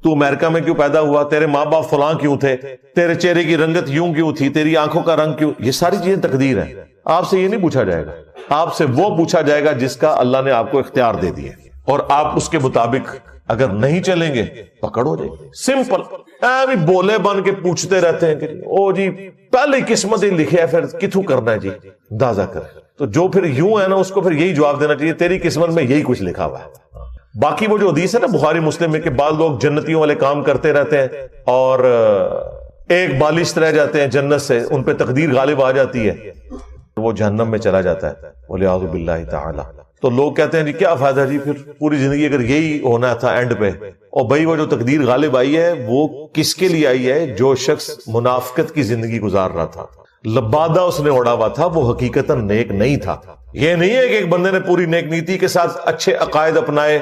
تو امریکہ میں کیوں پیدا ہوا، تیرے ماں باپ فلاں کیوں تھے، تیرے چہرے کی رنگت یوں کیوں تھی، تیری آنکھوں کا رنگ کیوں، یہ ساری چیزیں تقدیر ہے۔ آپ سے یہ نہیں پوچھا جائے گا، آپ سے وہ پوچھا جائے گا جس کا اللہ نے آپ کو اختیار دے دیا، اور آپ اس کے مطابق اگر نہیں چلیں گے پکڑ ہو جائے گی۔ سمپل، بولے بن کے پوچھتے رہتے ہیں کہ او جی پہلے قسمت ہی لکھے ہے، پھر کتوں کرنا ہے جی، اندازہ کرے۔ تو جو پھر یوں ہے نا، اس کو پھر یہی جواب دینا چاہیے، تیری قسمت میں یہی کچھ لکھا ہوا ہے۔ باقی وہ جو حدیث ہے نا بخاری مسلم میں کہ بعض لوگ جنتیوں والے کام کرتے رہتے ہیں اور ایک بالشت رہ جاتے ہیں جنت سے، ان پہ تقدیر غالب آ جاتی ہے، وہ جہنم میں چلا جاتا ہے، والعیاذ باللہ تعالی۔ تو لوگ کہتے ہیں جی کیا فائدہ جی، پھر پوری زندگی اگر یہی ہونا تھا اینڈ پہ۔ اور بھائی وہ جو تقدیر غالب آئی ہے وہ کس کے لیے آئی ہے؟ جو شخص منافقت کی زندگی گزار رہا تھا، لبادہ اس نے اڑا ہوا تھا، وہ حقیقتاً نیک نہیں تھا۔ یہ نہیں ہے کہ ایک بندے نے پوری نیک نیتی کے ساتھ اچھے عقائد اپنائے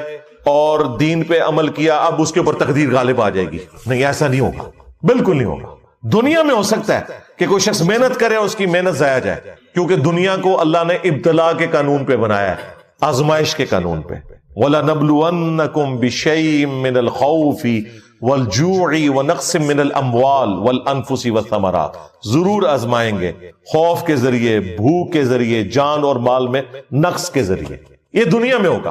اور دین پہ عمل کیا، اب اس کے اوپر تقدیر غالب آ جائے گی، نہیں، ایسا نہیں ہوگا، بالکل نہیں ہوگا۔ دنیا میں ہو سکتا ہے کہ کوئی شخص محنت کرے اور اس کی محنت ضائع جائے، کیونکہ دنیا کو اللہ نے ابتلا کے قانون پہ بنایا ہے، آزمائش کے قانون پہ۔ وَلَنَبْلُوَنَّكُمْ بِشَيْءٍ مِّنَ الْخَوْفِ وَالْجُوعِ وَنَقْصٍ مِّنَ الْأَمْوَالِ وَالْأَنفُسِ وَالثَّمَرَاتِ، ضرور آزمائیں گے، خوف کے ذریعے، بھوک کے ذریعے، جان اور مال میں نقص کے ذریعے۔ یہ دنیا میں ہوگا۔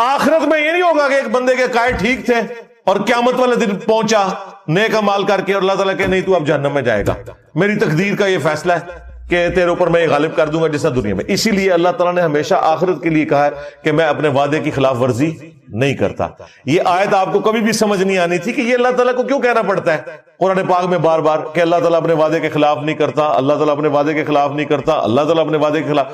آخرت میں یہ نہیں ہوگا کہ ایک بندے کے عقائد ٹھیک تھے اور قیامت والے دن پہنچا نیک اعمال کر کے اور اللہ تعالیٰ کہ نہیں تو اب جہنم میں جائے گا، میری تقدیر کا یہ فیصلہ ہے کہ تیرے اوپر میں یہ غالب کر دوں گا جیسا دنیا میں۔ اسی لیے اللہ تعالیٰ نے ہمیشہ آخرت کے لیے کہا ہے کہ میں اپنے وعدے کی خلاف ورزی نہیں کرتا۔ یہ آیت آپ کو کبھی بھی سمجھ نہیں آنی تھی کہ یہ اللہ تعالیٰ کو کیوں کہنا پڑتا ہے قرآن پاک میں بار بار کہ اللہ تعالیٰ اپنے وعدے کے خلاف نہیں کرتا، اللہ تعالیٰ اپنے وعدے کے خلاف نہیں کرتا، اللہ تعالیٰ اپنے وعدے کے خلاف۔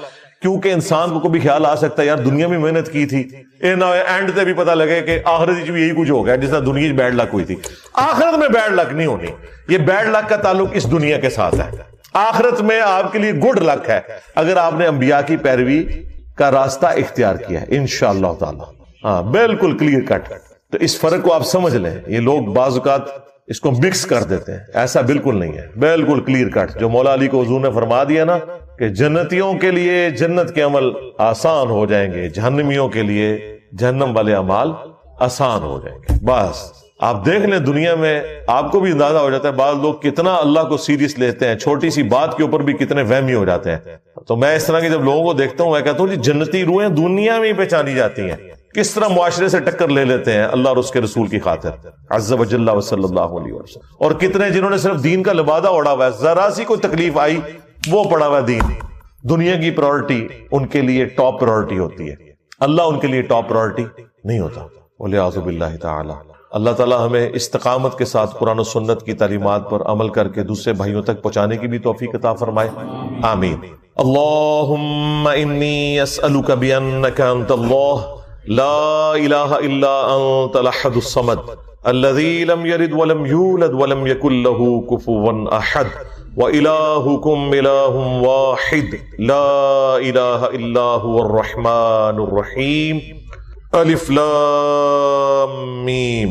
کیونکہ انسان کو کبھی خیال آ سکتا ہے یار دنیا میں محنت کی تھی، اے نہ اینڈ تے بھی پتہ لگے کہ آخرت بھی یہی کچھ ہو گیا جس طرح دنیا بیڈ لک ہوئی تھی۔ آخرت میں بیڈ لک نہیں ہونی، یہ بیڈ لک کا تعلق اس دنیا کے ساتھ ہے۔ آخرت میں آپ کے لیے گڈ لک ہے اگر آپ نے انبیاء کی پیروی کا راستہ اختیار کیا ہے انشاءاللہ تعالی۔ ہاں بالکل کلیئر کٹ۔ تو اس فرق کو آپ سمجھ لیں، یہ لوگ بعض اوقات اس کو مکس کر دیتے ہیں، ایسا بالکل نہیں ہے، بالکل کلیئر کٹ۔ جو مولا علی کو حضور نے فرما دیا نا کہ جنتیوں کے لیے جنت کے عمل آسان ہو جائیں گے، جہنمیوں کے لیے جہنم والے اعمال آسان ہو جائیں گے۔ بس آپ دیکھ لیں دنیا میں آپ کو بھی اندازہ ہو جاتا ہے بعض لوگ کتنا اللہ کو سیریس لیتے ہیں، چھوٹی سی بات کے اوپر بھی کتنے وہمی ہو جاتے ہیں۔ تو میں اس طرح کے جب لوگوں کو دیکھتا ہوں میں کہتا ہوں جی جنتی روحیں دنیا میں ہی پہچانی جاتی ہیں، کس طرح معاشرے سے ٹکر لے لیتے ہیں اللہ اور اس کے رسول کی خاطر عز و جل و صلی اللہ علیہ وسلم، اور کتنے جنہوں نے صرف دین کا لبادہ اوڑا ہوا ہے، ذرا سی کوئی تکلیف آئی وہ پڑا ہوا دین، دنیا کی پرائورٹی ان کے لیے ٹاپ پرائورٹی ہوتی ہے، اللہ ان کے لیے ٹاپ پرائورٹی نہیں ہوتا۔ والعیاذ باللہ تعالی۔ اللہ تعالی ہمیں استقامت کے ساتھ قرآن و سنت کی تعلیمات پر عمل کر کے دوسرے بھائیوں تک پہنچانے کی بھی توفیق عطا فرمائے، آمین۔ اللہم انی اسألک بانک انت اللہ لا الہ الا انت الاحد الصمد الذی لم یلد ولم یولد ولم یکن له کفوا احد وإلہکم الہ واحد لا الہ الا هو الرحمن الرحیم الف لام میم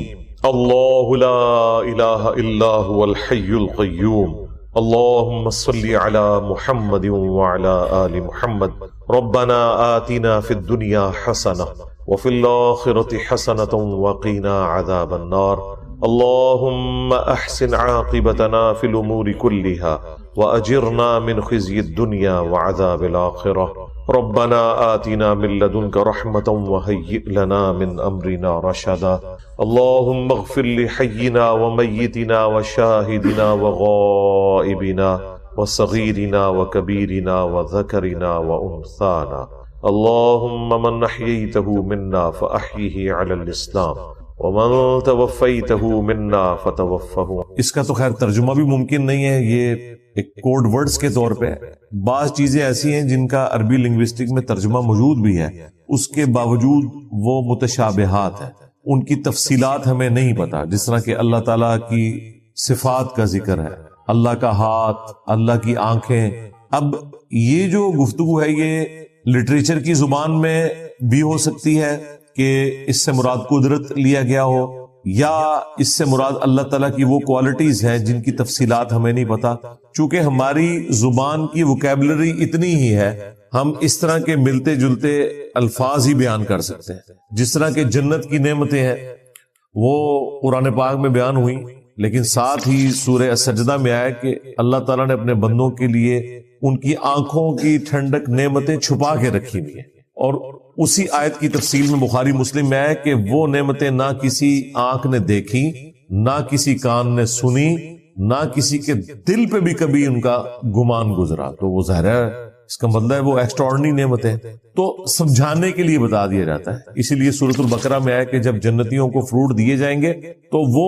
اللہ لا الہ الا هو الحی القیوم اللہم صلی علی محمد وعلی آل محمد ربنا آتنا فی الدنیا حسنہ وفي الآخرة حسنة وقنا عذاب النار اللهم أحسن عاقبتنا في الأمور كلها وأجرنا من خزي الدنيا وعذاب الآخرة ربنا آتنا من لدنك رحمة وهيئ لنا من أمرنا رشدا اللهم اغفر لحينا وميتنا وشاهدنا وغائبنا وصغيرنا وكبيرنا وذكرنا وأنثانا اللهم من احييته منا فاحيه على الاسلام ومن توفيته منا فتوفه۔ اس کا تو خیر ترجمہ بھی ممکن نہیں ہے، یہ ایک کوڈ ورڈز کے طور پہ بعض چیزیں ایسی ہیں جن کا عربی لنگوسٹک میں ترجمہ موجود بھی ہے، اس کے باوجود وہ متشابہات ہیں، ان کی تفصیلات ہمیں نہیں پتا، جس طرح کہ اللہ تعالیٰ کی صفات کا ذکر ہے، اللہ کا ہاتھ، اللہ کی آنکھیں۔ اب یہ جو گفتگو ہے یہ لٹریچر کی زبان میں بھی ہو سکتی ہے کہ اس سے مراد قدرت لیا گیا ہو، یا اس سے مراد اللہ تعالیٰ کی وہ کوالٹیز ہیں جن کی تفصیلات ہمیں نہیں پتا۔ چونکہ ہماری زبان کی ووکیبلری اتنی ہی ہے، ہم اس طرح کے ملتے جلتے الفاظ ہی بیان کر سکتے ہیں۔ جس طرح کے جنت کی نعمتیں ہیں وہ قرآن پاک میں بیان ہوئی، لیکن ساتھ ہی سورہ السجدہ میں آیا کہ اللہ تعالیٰ نے اپنے بندوں کے لیے ان کی آنکھوں کی ٹھنڈک نعمتیں چھپا کے رکھی ہوئی ہیں، اور اسی آیت کی تفصیل میں بخاری مسلم میں ہے کہ وہ نعمتیں نہ کسی آنکھ نے دیکھی، نہ کسی کان نے سنی، نہ کسی کے دل پہ بھی کبھی ان کا گمان گزرا۔ تو وہ ظاہر ہے اس کا مطلب ہے وہ ایکسٹراڈنری نعمتیں، تو سمجھانے کے لیے بتا دیا جاتا ہے۔ اسی لیے سورۃ البقرہ میں ہے کہ جب جنتیوں کو فروٹ دیے جائیں گے تو وہ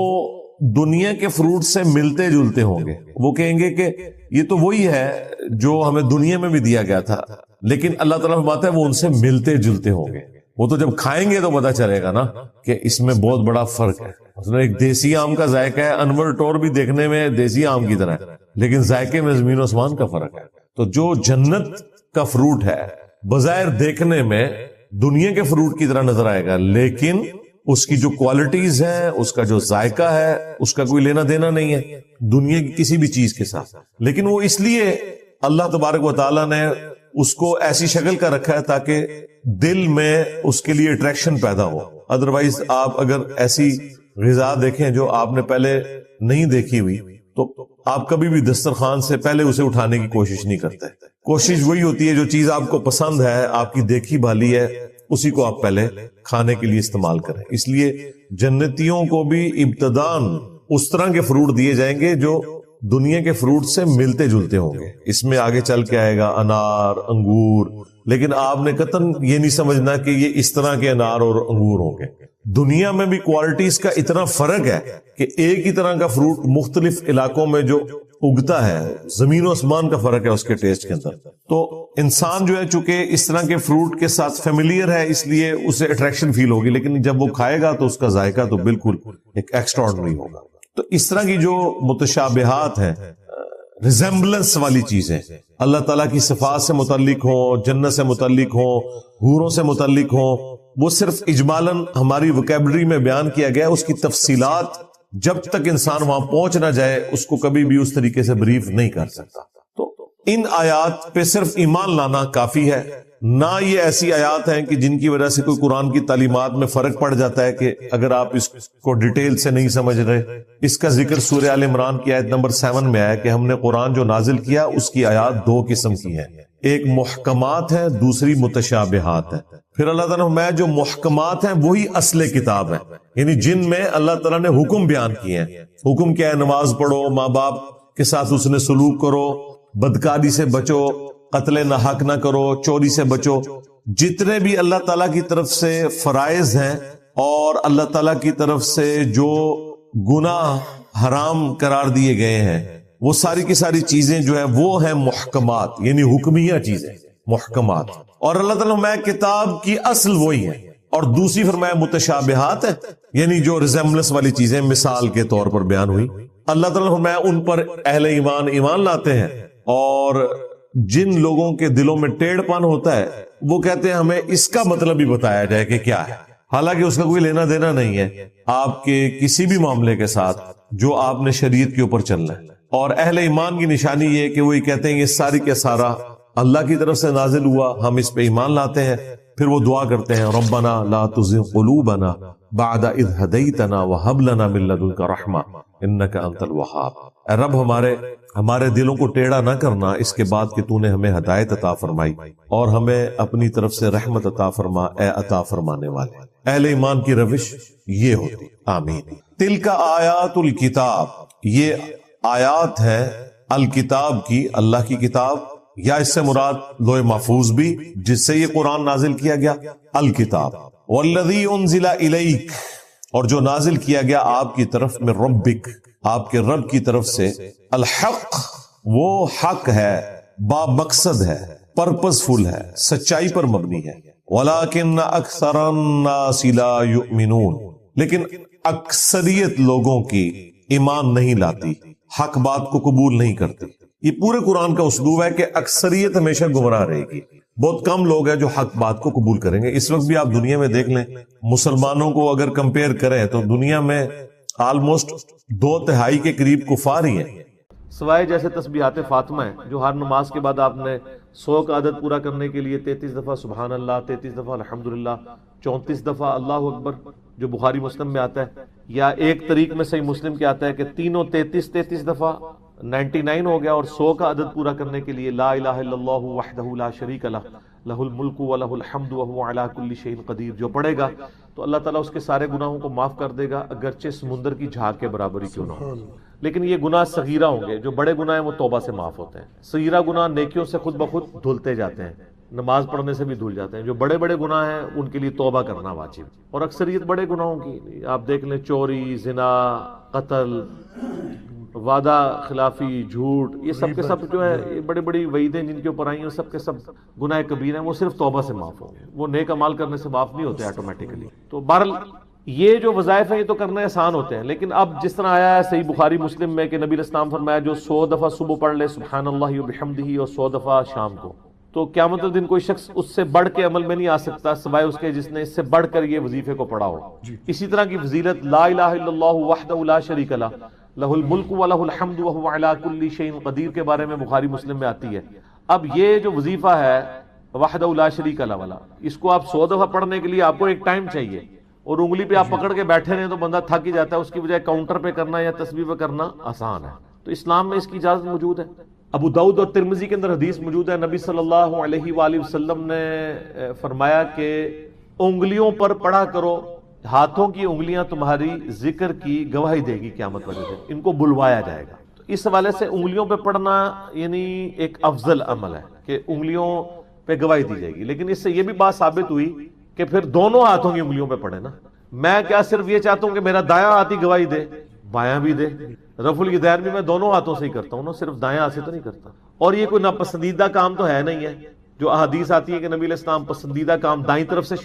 دنیا کے فروٹ سے ملتے جلتے ہوں گے، وہ کہیں گے کہ یہ تو وہی ہے جو ہمیں دنیا میں بھی دیا گیا تھا، لیکن اللہ تعالیٰ فرماتا ہے وہ ان سے ملتے جلتے ہوں گے۔ وہ تو جب کھائیں گے تو پتا چلے گا نا کہ اس میں بہت بڑا فرق ہے۔ مثلا ایک دیسی آم کا ذائقہ ہے، انور ٹور بھی دیکھنے میں دیسی آم کی طرح ہے، لیکن ذائقے میں زمین و آسمان کا فرق ہے۔ تو جو جنت کا فروٹ ہے بظاہر دیکھنے میں دنیا کے فروٹ کی طرح نظر آئے گا، لیکن اس کی جو کوالٹیز ہیں، اس کا جو ذائقہ ہے، اس کا کوئی لینا دینا نہیں ہے دنیا کی کسی بھی چیز کے ساتھ۔ لیکن وہ اس لیے اللہ تبارک و تعالیٰ نے اس کو ایسی شکل کا رکھا ہے تاکہ دل میں اس کے لیے اٹریکشن پیدا ہو۔ ادروائز آپ اگر ایسی غذا دیکھیں جو آپ نے پہلے نہیں دیکھی ہوئی تو آپ کبھی بھی دسترخوان سے پہلے اسے اٹھانے کی کوشش نہیں کرتے۔ کوشش وہی ہوتی ہے جو چیز آپ کو پسند ہے، آپ کی دیکھی بھالی ہے، اسی کو آپ پہلے کھانے کے لیے استعمال کریں۔ اس لیے جنتیوں کو بھی ابتداً اس طرح کے فروٹ دیے جائیں گے جو دنیا کے فروٹ سے ملتے جلتے ہوں گے. اس میں آگے چل کے آئے گا انار، انگور، لیکن آپ نے قطعاً یہ نہیں سمجھنا کہ یہ اس طرح کے انار اور انگور ہوں گے. دنیا میں بھی کوالٹیز کا اتنا فرق ہے کہ ایک ہی طرح کا فروٹ مختلف علاقوں میں جو اگتا ہے، زمین و آسمان کا فرق ہے اس کے ٹیسٹ کے اندر. تو انسان جو ہے چونکہ اس طرح کے فروٹ کے ساتھ فیملیئر ہے، اس لیے اسے اٹریکشن فیل ہوگی، لیکن جب وہ کھائے گا تو اس کا ذائقہ تو بالکل ایک ایکسٹرا آرڈنری ہوگا. تو اس طرح کی جو متشابہات ہیں، ریزمبلنس والی چیزیں، اللہ تعالیٰ کی صفات سے متعلق ہوں، جنت سے متعلق ہوں، حوروں سے متعلق ہوں، وہ صرف اجمالاً ہماری وکیبلری میں بیان کیا گیا. اس کی تفصیلات جب تک انسان وہاں پہنچ نہ جائے اس کو کبھی بھی اس طریقے سے بریف نہیں کر سکتا. تو ان آیات پہ صرف ایمان لانا کافی ہے. نہ یہ ایسی آیات ہیں کہ جن کی وجہ سے کوئی قرآن کی تعلیمات میں فرق پڑ جاتا ہے کہ اگر آپ اس کو ڈیٹیل سے نہیں سمجھ رہے. اس کا ذکر سورہ آل عمران کی آیت نمبر 7 میں آیا کہ ہم نے قرآن جو نازل کیا اس کی آیات 2 قسم کی ہیں، ایک محکمات ہے، دوسری متشابہات ہے. پھر اللہ تعالیٰ میں جو محکمات ہیں وہی اصل کتاب ہیں، یعنی جن میں اللہ تعالیٰ نے حکم بیان کیے ہیں. حکم کیا ہے؟ نماز پڑھو، ماں باپ کے ساتھ اس نے سلوک کرو، بدکاری سے بچو، قتل نہ حق نہ کرو، چوری سے بچو. جتنے بھی اللہ تعالیٰ کی طرف سے فرائض ہیں اور اللہ تعالیٰ کی طرف سے جو گناہ حرام قرار دیے گئے ہیں، وہ ساری کی ساری چیزیں جو ہے وہ ہیں محکمات، یعنی حکمیہ چیزیں محکمات. اور اللہ تعالیٰ میں کتاب کی اصل وہی ہے. اور دوسری فرمایا متشابہات ہے، یعنی جو ریزمبلنس والی چیزیں مثال کے طور پر بیان ہوئی. اللہ تعالیٰ فرمایا ان پر اہل ایمان لاتے ہیں، اور جن لوگوں کے دلوں میں ٹیڑھ پن ہوتا ہے وہ کہتے ہیں ہمیں اس کا مطلب ہی بتایا جائے کہ کیا ہے، حالانکہ اس کا کوئی لینا دینا نہیں ہے آپ کے کسی بھی معاملے کے ساتھ جو آپ نے شریعت کے اوپر چلنا ہے. اور اہل ایمان کی نشانی یہ کہ وہ یہ کہتے ہیں یہ ساری کے سارا اللہ کی طرف سے نازل ہوا، ہم اس پہ ایمان لاتے ہیں. پھر وہ دعا کرتے ہیں ربنا لا تزغ قلوبنا بعد اذ ہدیتنا وہب لنا من لدنک رحمہ انک انت الوہاب. اے رب ہمارے دلوں کو ٹیڑھا نہ کرنا اس کے بعد کہ تو نے ہمیں ہدایت عطا فرمائی، اور ہمیں اپنی طرف سے رحمت عطا فرما اے عطا فرمانے والے. اہل ایمان کی روش یہ ہوتی. آمین. تلک آیات الکتاب، یہ آیات ہے الکتاب کی، اللہ کی کتاب، یا اس سے مراد لوح محفوظ بھی جس سے یہ قرآن نازل کیا گیا. الکتاب والذی انزل الیک، اور جو نازل کیا گیا آپ کی طرف میں ربک، آپ کے رب کی طرف سے. الحق، وہ حق ہے، با مقصد ہے، پرپز فل ہے، سچائی پر مبنی ہے. ولیکن اکثر الناس لا یؤمنون، لیکن اکثریت لوگوں کی ایمان نہیں لاتی، حق بات کو قبول نہیں کرتی. یہ پورے قرآن کا اسلوب ہے کہ اکثریت ہمیشہ گمراہ رہے گی، بہت کم لوگ ہیں جو حق بات کو قبول کریں گے. اس وقت بھی آپ دنیا میں دیکھ لیں، مسلمانوں کو اگر کمپیئر کریں تو دنیا میں آلموسٹ 2/3 کے قریب کفار ہی ہیں. سوائے جیسے تسبیحات فاطمہ ہے جو ہر نماز کے بعد آپ نے 100 کا عدد پورا کرنے کے لیے 33 دفعہ سبحان اللہ، 33 دفعہ الحمدللہ، 34 دفعہ اللہ اکبر جو بخاری مسلم میں آتا ہے، یا ایک طریق میں صحیح مسلم کے آتا ہے کہ تینوں 33 دفعہ 99 ہو گیا. اور 100 کا عدد پورا کرنے کے لیے لا الہ الا اللہ وحدہ لا شریک لہ لہ الملک ولہ الحمد وہو علی کل شیء قدیر جو پڑھے گا تو اللہ تعالیٰ اس کے سارے گناہوں کو معاف کر دے گا، اگرچہ سمندر کی جھاگ کے برابر ہی کیوں نہ ہو. لیکن یہ گناہ صغیرہ ہوں گے، جو بڑے گناہ ہیں وہ توبہ سے معاف ہوتے ہیں. صغیرہ گناہ نیکیوں سے خود بخود دھلتے جاتے ہیں، نماز پڑھنے سے بھی دھل جاتے ہیں. جو بڑے بڑے گناہ ہیں ان کے لیے توبہ کرنا واجب. اور اکثریت بڑے گناہوں کی آپ دیکھ لیں، چوری، زنا، قتل، وعدہ خلافی، جھوٹ، یہ سب کے سب جو ہے یہ بڑی بڑی وعیدیں جن کے اوپر آئی ہیں، سب کے سب گناہ کبیر ہیں. وہ صرف توبہ سے معاف ہوں گے، وہ نیک اعمال کرنے سے معاف نہیں ہوتے آٹومیٹکلی. تو بہرحال یہ جو وظائف ہیں یہ تو کرنے آسان ہوتے ہیں. لیکن اب جس طرح آیا ہے صحیح بخاری مسلم میں کہ نبی علیہ السلام فرمایا جو 100 دفعہ صبح پڑھ لے سبحان اللہ وبحمدہ اور 100 دفعہ شام کو، تو قیامت الدن کوئی شخص اس سے بڑھ کے عمل میں نہیں آ سکتا سوائے اس کے جس نے اس سے بڑھ کر یہ وظیفے کو پڑھا ہو. اسی طرح کی فضیلت لا الہ الا اللہ وحدہ لا شریک لہ لہ الملک ولہ الحمد وہو علی کل شیء قدیر کے بارے میں بخاری مسلم میں آتی ہے. اب یہ جو وظیفہ ہے وحدہ لا شریک لہ والا، اس کو آپ 100 دفعہ پڑھنے کے لیے آپ کو ایک ٹائم چاہیے، اور انگلی پہ آپ پکڑ کے بیٹھے رہے تو بندہ تھک ہی جاتا ہے. اس کی بجائے کاؤنٹر پہ کرنا یا تسبیح پہ کرنا آسان ہے. تو اسلام میں اس کی اجازت موجود ہے. ابو داؤد اور ترمذی کے اندر حدیث موجود ہے، نبی صلی اللہ علیہ وآلہ وسلم نے فرمایا کہ انگلیوں پر پڑھا کرو، ہاتھوں کی انگلیاں تمہاری ذکر کی گواہی دے گی قیامت والے دن، ان کو بلوایا جائے گا. تو اس حوالے سے انگلیوں پہ پڑھنا یعنی ایک افضل عمل ہے کہ انگلیوں پہ گواہی دی جائے گی، لیکن اس سے یہ بھی بات ثابت ہوئی کہ پھر دونوں ہاتھوں کی انگلیوں پہ پڑھے نا. میں کیا صرف یہ چاہتا ہوں کہ میرا دایاں ہاتھ ہی گواہی دے، بایاں بھی دے. رفع الیدین بھی میں دونوں ہاتھوں سے ہی کرتا ہوں نا، صرف دایاں ہاتھ سے تو نہیں کرتا. اور یہ کوئی ناپسندیدہ کام تو ہے نہیں ہے. جو احادیث آتی ہے کہ نبی علیہ السلام پسندیدہ کام دائیں طرف سے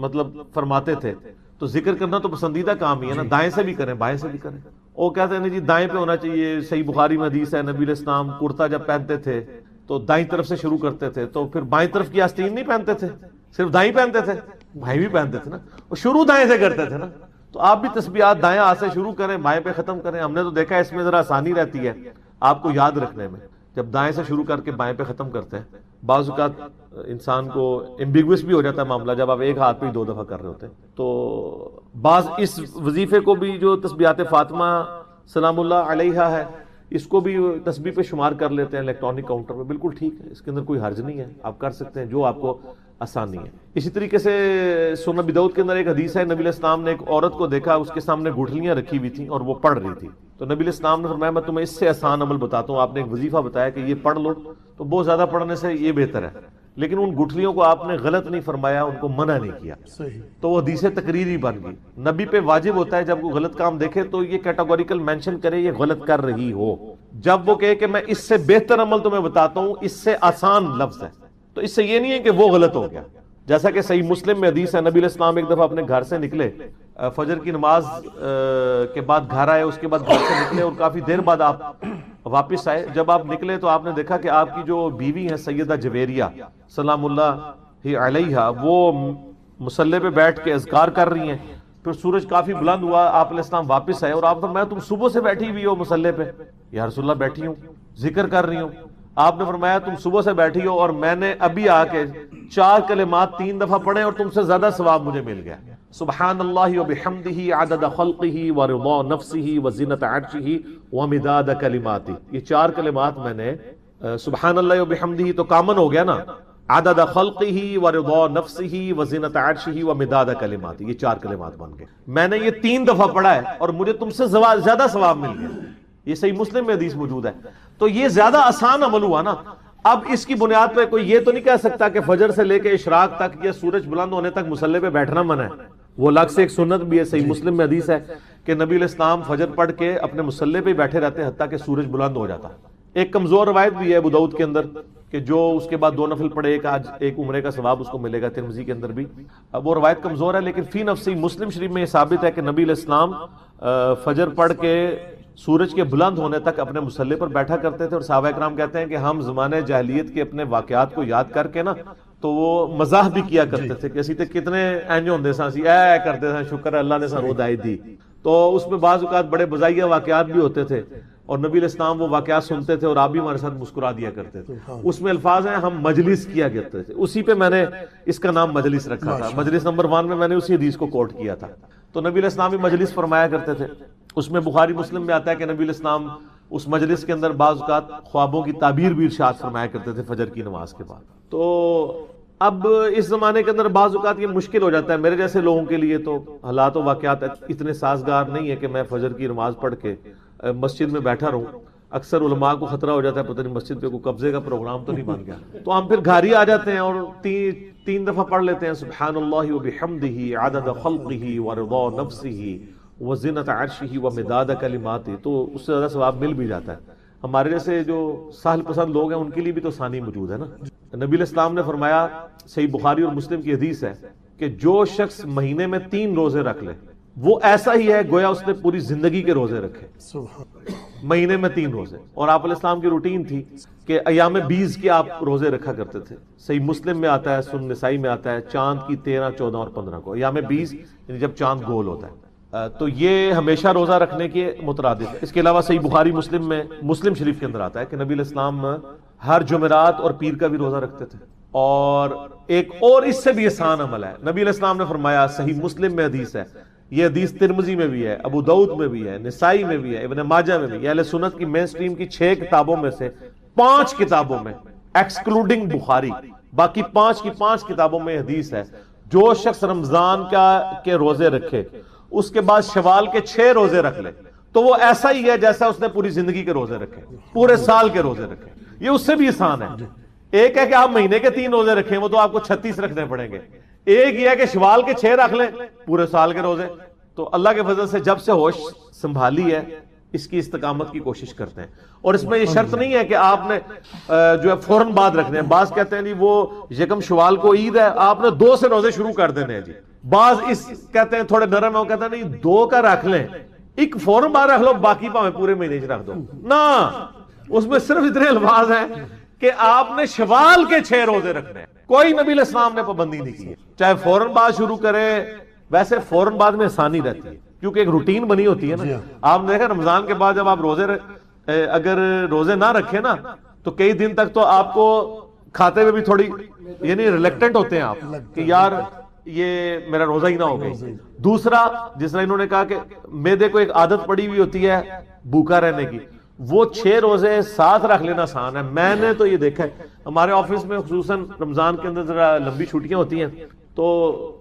مطلب فرماتے تھے، تو ذکر کرنا تو پسندیدہ کام ہی ہے نا، دائیں سے بھی کریں بائیں سے بھی کریں. وہ کہتے ہیں جی دائیں پہ ہونا چاہیے. صحیح بخاری میں حدیث ہے نبی علیہ السلام کرتا جب پہنتے تھے تو دائیں طرف سے شروع کرتے تھے، تو پھر بائیں طرف کی آستین نہیں پہنتے تھے، صرف دائیں پہنتے تھے. بھائی بھی پہنتے تھے نا، وہ شروع دائیں سے کرتے تھے نا. تو آپ بھی تسبیحات دائیں ہاتھ سے شروع کریں بائیں پہ ختم کریں. ہم نے تو دیکھا ہے اس میں ذرا آسانی رہتی ہے آپ کو یاد رکھنے میں. جب دائیں سے شروع کر کے بائیں پہ ختم کرتے ہیں، بعض اوقات انسان کو ایمبیگوس بھی ہو جاتا ہے معاملہ جب آپ ایک ہاتھ پہ ہی 2 دفعہ کر رہے ہوتے ہیں. تو بعض اس وظیفے کو بھی جو تسبیحات فاطمہ سلام اللہ علیہا ہے، اس کو بھی تسبیح پہ شمار کر لیتے ہیں الیکٹرانک کاؤنٹر میں. بالکل ٹھیک ہے، اس کے اندر کوئی حرج نہیں ہے، آپ کر سکتے ہیں جو آپ کو آسانی ہے. اسی طریقے سے سنن ابی داؤد کے اندر ایک حدیث ہے، نبی علیہ السلام نے ایک عورت کو دیکھا، اس کے سامنے گٹھلیاں رکھی ہوئی تھیں اور وہ پڑھ رہی تھی. تو نبی علیہ السلام نے فرمایا میں تمہیں اس سے آسان عمل بتاتا ہوں. آپ نے ایک وظیفہ بتایا کہ یہ پڑھ لو، تو بہت زیادہ پڑھنے سے یہ بہتر ہے، لیکن ان گٹھلیوں کو آپ نے غلط نہیں فرمایا، ان کو منع نہیں کیا. تو وہ حدیث تقریری بن گئی. نبی پہ واجب ہوتا ہے جب وہ غلط کام دیکھے تو یہ کیٹاگوریکل مینشن کرے یہ غلط کر رہی ہو. جب وہ کہے کہ میں اس سے بہتر عمل تمہیں بتاتا ہوں، اس سے آسان لفظ ہے، تو اس سے یہ نہیں ہے کہ وہ غلط ہو گیا. جیسا کہ صحیح مسلم میں حدیث ہے، نبی علیہ السلام ایک دفعہ اپنے گھر سے نکلے، فجر کی نماز کے بعد گھر آئے، اس کے بعد گھر سے نکلے اور کافی دیر بعد آپ واپس آئے. جب آپ نکلے تو آپ نے دیکھا کہ آپ کی جو بیوی ہیں سیدہ جویریہ سلام اللہ علیہا، وہ مصلی پہ بیٹھ کے اذکار کر رہی ہیں. پھر سورج کافی بلند ہوا، آپ علیہ السلام واپس آئے اور آپ فرمایا تم صبح سے بیٹھی ہوئی ہو مصلی پہ؟ یا رسول اللہ بیٹھی ہوں، ذکر کر رہی ہوں. آپ نے فرمایا تم صبح سے بیٹھی ہو اور میں نے ابھی آ کے 4 کلمات 3 دفعہ پڑھے اور تم سے زیادہ ثواب مجھے مل گیا. سبحان اللہ وبحمدہ عدد خلقہ ورضا نفسہ وزنۃ عرشہ ومداد کلماتہ. یہ 4 کلمات میں نے سبحان اللہ وبحمدہ تو کامن ہو گیا نا، عدد خلقہ ورضا نفسہ وزنۃ عرشہ ومداد کلماتہ، یہ 4 کلمات بن گئے. میں نے یہ 3 دفعہ پڑھا ہے اور مجھے تم سے زیادہ ثواب مل گیا. یہ صحیح مسلم میں حدیث موجود ہے. تو یہ زیادہ آسان عمل ہوا نا. اب اس کی بنیاد پہ کوئی یہ تو نہیں کہہ سکتا کہ فجر سے لے کے اشراق تک یا سورج بلند ہونے تک مصلی پہ بیٹھنا منع ہے. وہ الگ سے ایک سنت بھی ہے، صحیح مسلم میں حدیث ہے کہ نبی علیہ السلام فجر پڑھ کے اپنے مصلی پہ بیٹھے رہتے حتیٰ کہ سورج بلند ہو جاتا. ایک کمزور روایت بھی ہے ابو داؤد کے اندر کہ جو اس کے بعد 2 نفل پڑھے ایک عمرے کا ثواب اس کو ملے گا. ترمذی کے اندر بھی وہ روایت کمزور ہے، لیکن فی نفسی مسلم شریف میں یہ ثابت ہے کہ نبی علیہ السلام فجر پڑھ کے سورج کے بلند ہونے تک اپنے مصلی پر بیٹھا کرتے تھے. اور صحابہ کرام کہتے ہیں کہ ہم زمانے جاہلیت کے اپنے واقعات کو یاد کر کے نا تو وہ مزاح بھی کیا کرتے تھے کہ اسی تے کتنے اینج ہوندے ساں اسی اے کرتے تھے، شکر ہے اللہ نے سانو ہدایت دی. تو اس میں بعض اوقات بڑے بزائیہ واقعات بھی ہوتے تھے اور نبی علیہ السلام وہ واقعات سنتے تھے اور آپ بھی ہمارے ساتھ مسکرا دیا کرتے تھے. اس میں الفاظ ہیں ہم مجلس کیا کرتے تھے، اسی پہ میں نے اس کا نام مجلس رکھا تھا. مجلس نمبر 1 میں نے اسی حدیث کو کوٹ کیا تھا. تو نبی علیہ السلام بھی مجلس فرمایا کرتے تھے. اس میں بخاری مسلم میں آتا ہے کہ نبی علیہ السلام اس مجلس کے اندر بعض اوقات خوابوں کی تعبیر بھی ارشاد فرمایا کرتے تھے فجر کی نماز کے بعد. تو اب اس زمانے کے اندر بعض اوقات یہ مشکل ہو جاتا ہے میرے جیسے لوگوں کے لیے. تو حالات و واقعات اتنے سازگار نہیں ہے کہ میں فجر کی نماز پڑھ کے مسجد میں بیٹھا رہوں. اکثر علماء کو خطرہ ہو جاتا ہے پتہ نہیں مسجد پہ کوئی قبضے کا پروگرام تو نہیں بن گیا. تو ہم پھر گھر ہی آ جاتے ہیں اور 3 دفعہ پڑھ لیتے ہیں سبحان اللہ وبحمدہ عدد خلقہ ورضا نفسہ وزنۃ عرشہ ومداد کلماتہ. تو اس سے زیادہ ثواب مل بھی جاتا ہے. ہمارے جیسے جو سہل پسند لوگ ہیں ان کے لیے بھی تو آسانی موجود ہے نا. نبی علیہ السلام نے فرمایا، صحیح بخاری اور مسلم کی حدیث ہے کہ جو شخص مہینے میں 3 روزے رکھ لے وہ ایسا ہی ہے گویا اس نے پوری زندگی کے روزے رکھے. مہینے میں 3 روزے. اور آپ علیہ السلام کی روٹین تھی کہ ایام 20 کے آپ روزے رکھا کرتے تھے. صحیح مسلم میں آتا ہے، سنن نسائی میں آتا ہے چاند کی 13، 14 اور 15 کو ایام 20 یعنی جب چاند گول ہوتا ہے. تو یہ ہمیشہ روزہ رکھنے کے مترادف ہے. اس کے علاوہ صحیح بخاری مسلم میں مسلم شریف کے اندر آتا ہے کہ نبی علیہ السلام ہر جمعرات اور پیر کا بھی روزہ رکھتے تھے. اور ایک اور اس سے بھی آسان عمل ہے. نبی علیہ السلام نے فرمایا، صحیح مسلم میں حدیث ہے، یہ حدیث ترمذی میں بھی ہے، ابو داؤد میں بھی ہے، نسائی میں بھی ہے، ابن ماجہ میں بھی ہے. اہل سنت کی مین سٹریم کی 6 کتابوں میں سے 5 کتابوں میں ایکسکلوڈنگ بخاری باقی 5 کی 5 کتابوں میں حدیث ہے جو شخص رمضان کے روزے رکھے اس کے بعد شوال کے 6 روزے رکھ لے تو وہ ایسا ہی ہے جیسا اس نے پوری زندگی کے روزے رکھے, پورے سال کے روزے رکھے. یہ اس سے بھی آسان ہے. ایک ہے کہ آپ مہینے کے 3 روزے رکھیں, وہ تو آپ کو 36 رکھنے پڑیں گے. ایک یہ ہے کہ شوال کے 6 رکھ لیں, پورے سال کے روزے. تو اللہ کے فضل سے جب سے ہوش سنبھالی ہے اس کی استقامت کی کوشش کرتے ہیں. اور اس میں یہ شرط نہیں ہے کہ آپ نے جو ہے فوراً بعد رکھنے ہیں. بعض کہتے ہیں جی وہ یکم شوال کو عید ہے, آپ نے 2 سے روزے شروع کر دینے ہیں جی. بعض اس کہتے ہیں تھوڑے نرم ہے, وہ کہتے ہیں نہیں 2 کا رکھ لیں, ایک فوراً بعد رکھ لو, باقی پاویں پورے مہینے سے رکھ دو نا. اس میں صرف اتنے الفاظ ہیں کہ آپ نے شوال کے 6 روزے رکھنے ہیں. کوئی نبی علیہ السلام نے پابندی نہیں کی ہے, چاہے فوراً بعد شروع کرے. ویسے فوراً بعد میں آسانی رہتی ہے کیونکہ ایک روٹین بنی ہوتی ہے نا. آپ نے دیکھا رمضان کے بعد جب آپ اگر روزے نہ رکھیں نا تو کئی دن تک تو آپ کو کھاتے ہوئے بھی تھوڑی یعنی ریلیکٹنٹ ہوتے ہیں آپ کہ یار یہ میرا روزہ ہی نہ ہو گئی. دوسرا جس طرح انہوں نے کہا کہ معدے کو ایک عادت پڑی ہوئی ہوتی ہے بھوکا رہنے کی, وہ 6 روزے ساتھ رکھ لینا آسان ہے. میں نے تو یہ دیکھا ہے ہمارے آفس میں خصوصاً رمضان کے اندر ذرا لمبی چھٹیاں ہوتی ہیں, تو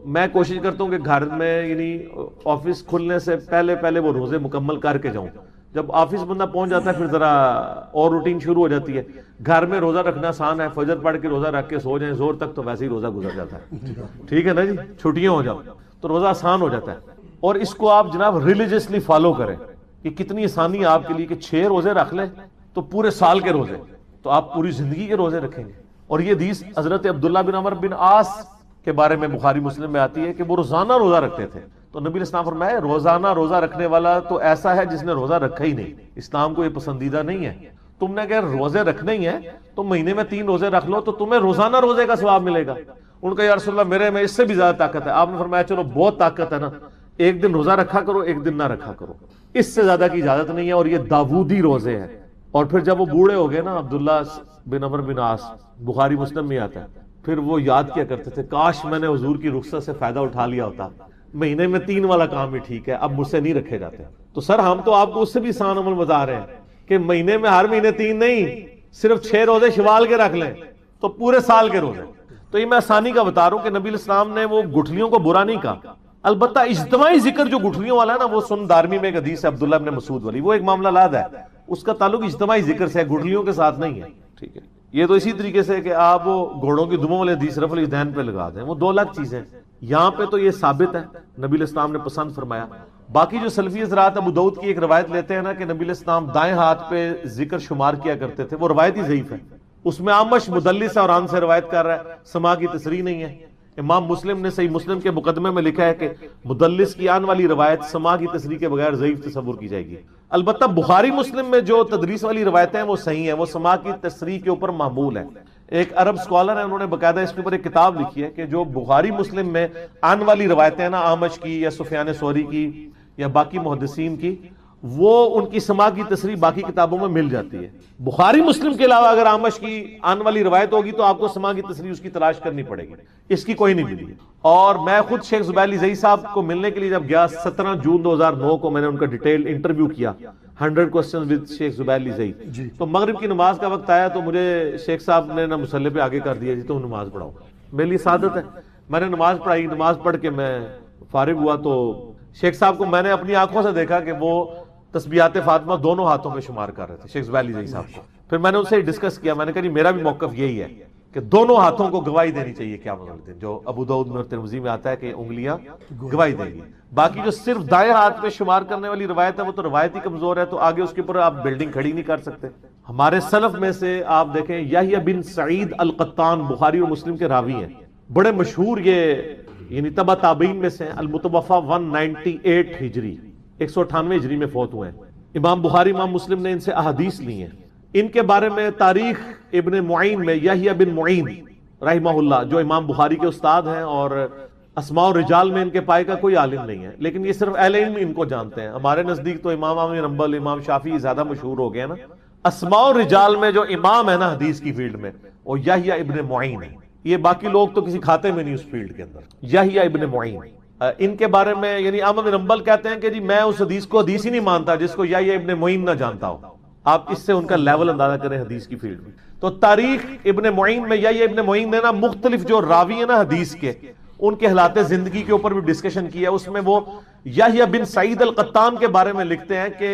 میں کوشش کرتا ہوں کہ گھر میں یعنی آفس کھلنے سے پہلے وہ روزے مکمل کر کے جاؤں. جب آفس بندہ پہنچ جاتا ہے پھر ذرا اور روٹین شروع ہو جاتی ہے. گھر میں روزہ رکھنا آسان ہے, فجر پڑھ کے روزہ رکھ کے سو جائیں, زور تک تو ویسے ہی روزہ گزر جاتا ہے. ٹھیک ہے نا جی, چھٹیاں ہو جاؤ تو روزہ آسان ہو جاتا ہے. اور اس کو آپ جناب ریلیجیسلی فالو کریں کہ کتنی آسانی ہے آپ کے لیے کہ 6 روزے رکھ لیں تو پورے سال کے روزے, تو آپ پوری زندگی کے روزے رکھیں گے. اور یہ حدیث حضرت عبداللہ بن عمر بن عاص کے بارے میں بخاری مسلم میں آتی ہے کہ وہ روزانہ روزہ رکھتے تھے. تو نبی علیہ السلام فرمایا روزانہ روزہ رکھنے والا تو ایسا ہے جس نے روزہ رکھا ہی نہیں. اسلام کو یہ پسندیدہ نہیں ہے. تم نے اگر روزے رکھنے ہی ہیں تو مہینے میں 3 روزے رکھ لو تو تمہیں روزانہ روزے کا ثواب ملے گا. ان کا یا رسول اللہ میرے میں اس سے بھی زیادہ طاقت ہے. آپ نے فرمایا چلو بہت طاقت ہے نا, ایک دن روزہ رکھا کرو, ایک دن نہ رکھا کرو, اس سے زیادہ کی اجازت نہیں ہے. اور یہ داودی روزے ہیں. اور پھر جب وہ بوڑھے ہو گئے نا عبداللہ بن عمر بن عاص, بخاری مسلم میں آتا ہے, پھر وہ یاد کیا کرتے تھے کاش میں نے حضور کی رخصت سے فائدہ اٹھا لیا ہوتا, مہینے میں 3 والا کام ہی ٹھیک ہے, اب مجھ سے نہیں رکھے جاتے. تو سر ہم تو آپ کو اس سے بھی آسان عمل بتا رہے ہیں کہ مہینے میں ہر مہینے 3 نہیں, صرف 6 روزے شوال کے رکھ لیں تو پورے سال کے روزے. تو یہ میں آسانی کا بتا رہا ہوں کہ نبی علیہ السلام نے وہ گٹھلیوں کو برا نہیں کہا. البتہ اجتماعی ذکر جو گٹھلیوں والا ہے نا, وہ سن دارمی میں ایک حدیث ہے عبداللہ بن مسعود والی, وہ ایک معاملہ لاد ہے, اس کا تعلق اجتماعی ذکر سے ہے, گٹھلیوں کے ساتھ نہیں ہے. ٹھیک ہے, یہ تو اسی طریقے سے کہ آپ وہ گھوڑوں کی دموں والے حدیث رفع الیدین پہ لگا دیں, وہ 2 الگ چیزیں. یہاں پہ تو یہ ثابت ہے نبی علیہ السلام نے پسند فرمایا. باقی جو سلفی حضرات ابو داؤد کی ایک روایت لیتے ہیں نا کہ نبی علیہ السلام دائیں ہاتھ پہ ذکر شمار کیا کرتے تھے, وہ روایت ہی ضعیف ہے. اس میں عامش مدلس اور عن سے روایت کر رہا ہے, سما کی تصریح نہیں ہے. امام مسلم نے صحیح مسلم کے مقدمے میں لکھا ہے کہ مدلس کی آن والی روایت سما کی تصریح کے بغیر ضعیف تصور کی جائے گی. البتہ بخاری مسلم میں جو تدریس والی روایتیں ہیں وہ صحیح ہیں, وہ سما کی تصریح کے اوپر معمول ہے. ایک عرب سکالر ہے, انہوں نے باقاعدہ اس کے اوپر ایک کتاب لکھی ہے کہ جو بخاری مسلم میں آن والی روایتیں نا عامش کی یا سفیان ثوری کی یا باقی محدثین کی, وہ ان کی سما کی تصریح باقی کتابوں میں مل جاتی ہے. بخاری مسلم کے علاوہ اگر عامش کی آن والی روایت ہوگی تو آپ کو سما کی تصریح اس کی تلاش کرنی پڑے گی, اس کی کوئی نہیں ملی. اور میں خود شیخ زبیر علی صاحب کو ملنے کے لیے جب گیا 17 جون 2009 کو, میں نے ان کا ڈیٹیل انٹرویو کیا 100 کوسچنز ود شیخ زبیر علی. تو مغرب کی نماز کا وقت آیا تو مجھے شیخ صاحب نے نا مصلی پہ آگے کر دیا, جی تم نماز پڑھاؤ. میرے لیے سعادت ہے, میں نے نماز پڑھائی. نماز پڑھ کے میں فارغ ہوا تو شیخ صاحب کو میں نے اپنی آنکھوں سے دیکھا کہ وہ تسبیحات فاطمہ دونوں ہاتھوں پہ شمار کر رہے تھے, شیخ زبیر علی صاحب کو. پھر میں نے ان سے ڈسکس کیا, میں نے کہا جی میرا بھی موقف یہی ہے کہ دونوں ہاتھوں کو گواہی دینی چاہیے قیامت والے دن, جو ابو داؤد میں اور ترمذی میں آتا ہے کہ انگلیاں گواہی دیں گی. باقی جو صرف دائیں ہاتھ پہ شمار کرنے والی روایت ہے وہ تو روایت ہی کمزور ہے, تو آگے اس کے اوپر آپ بلڈنگ کھڑی نہیں کر سکتے. ہمارے سلف میں سے آپ دیکھیں یحییٰ بن سعید القطان بخاری اور مسلم کے راوی ہیں, بڑے مشہور, یہ یعنی تبع تابعین میں سے المتوفى 198 ہجری 198 ہجری میں فوت ہوئے ہیں. امام بخاری امام مسلم نے ان سے احادیث لی ہیں. ان کے بارے میں تاریخ ابن معین میں یحییٰ بن معین رحمہ اللہ, جو امام بخاری کے استاد ہیں, اور اسماء و رجال میں ان کے پائے کا کوئی عالم نہیں ہے, لیکن یہ صرف اہل علم ان کو جانتے ہیں. ہمارے نزدیک تو امام احمد بن حنبل, امام شافعی زیادہ مشہور ہو گئے نا. اسماء و رجال میں جو امام ہے نا حدیث کی فیلڈ میں, وہ یحییٰ ابن معین ہے. یہ باقی لوگ تو کسی کھاتے میں نہیں اس فیلڈ کے اندر. یحییٰ ابن معین ان کے بارے میں یعنی احمد بن حنبل کہتے ہیں کہ جی میں اس حدیث کو حدیث ہی نہیں مانتا جس کو یحییٰ ابن معین نہ جانتا ہو. آپ اس سے ان کا لیول اندازہ کریں حدیث کی فیلڈ میں. تو تاریخ ابن معین میں یحییٰ ابن معین نے نا مختلف جو راوی ہیں نا حدیث کے, ان کے حالات زندگی کے اوپر بھی ڈسکشن کیا. اس میں وہ یحییٰ بن سعید القطان کے بارے میں لکھتے ہیں کہ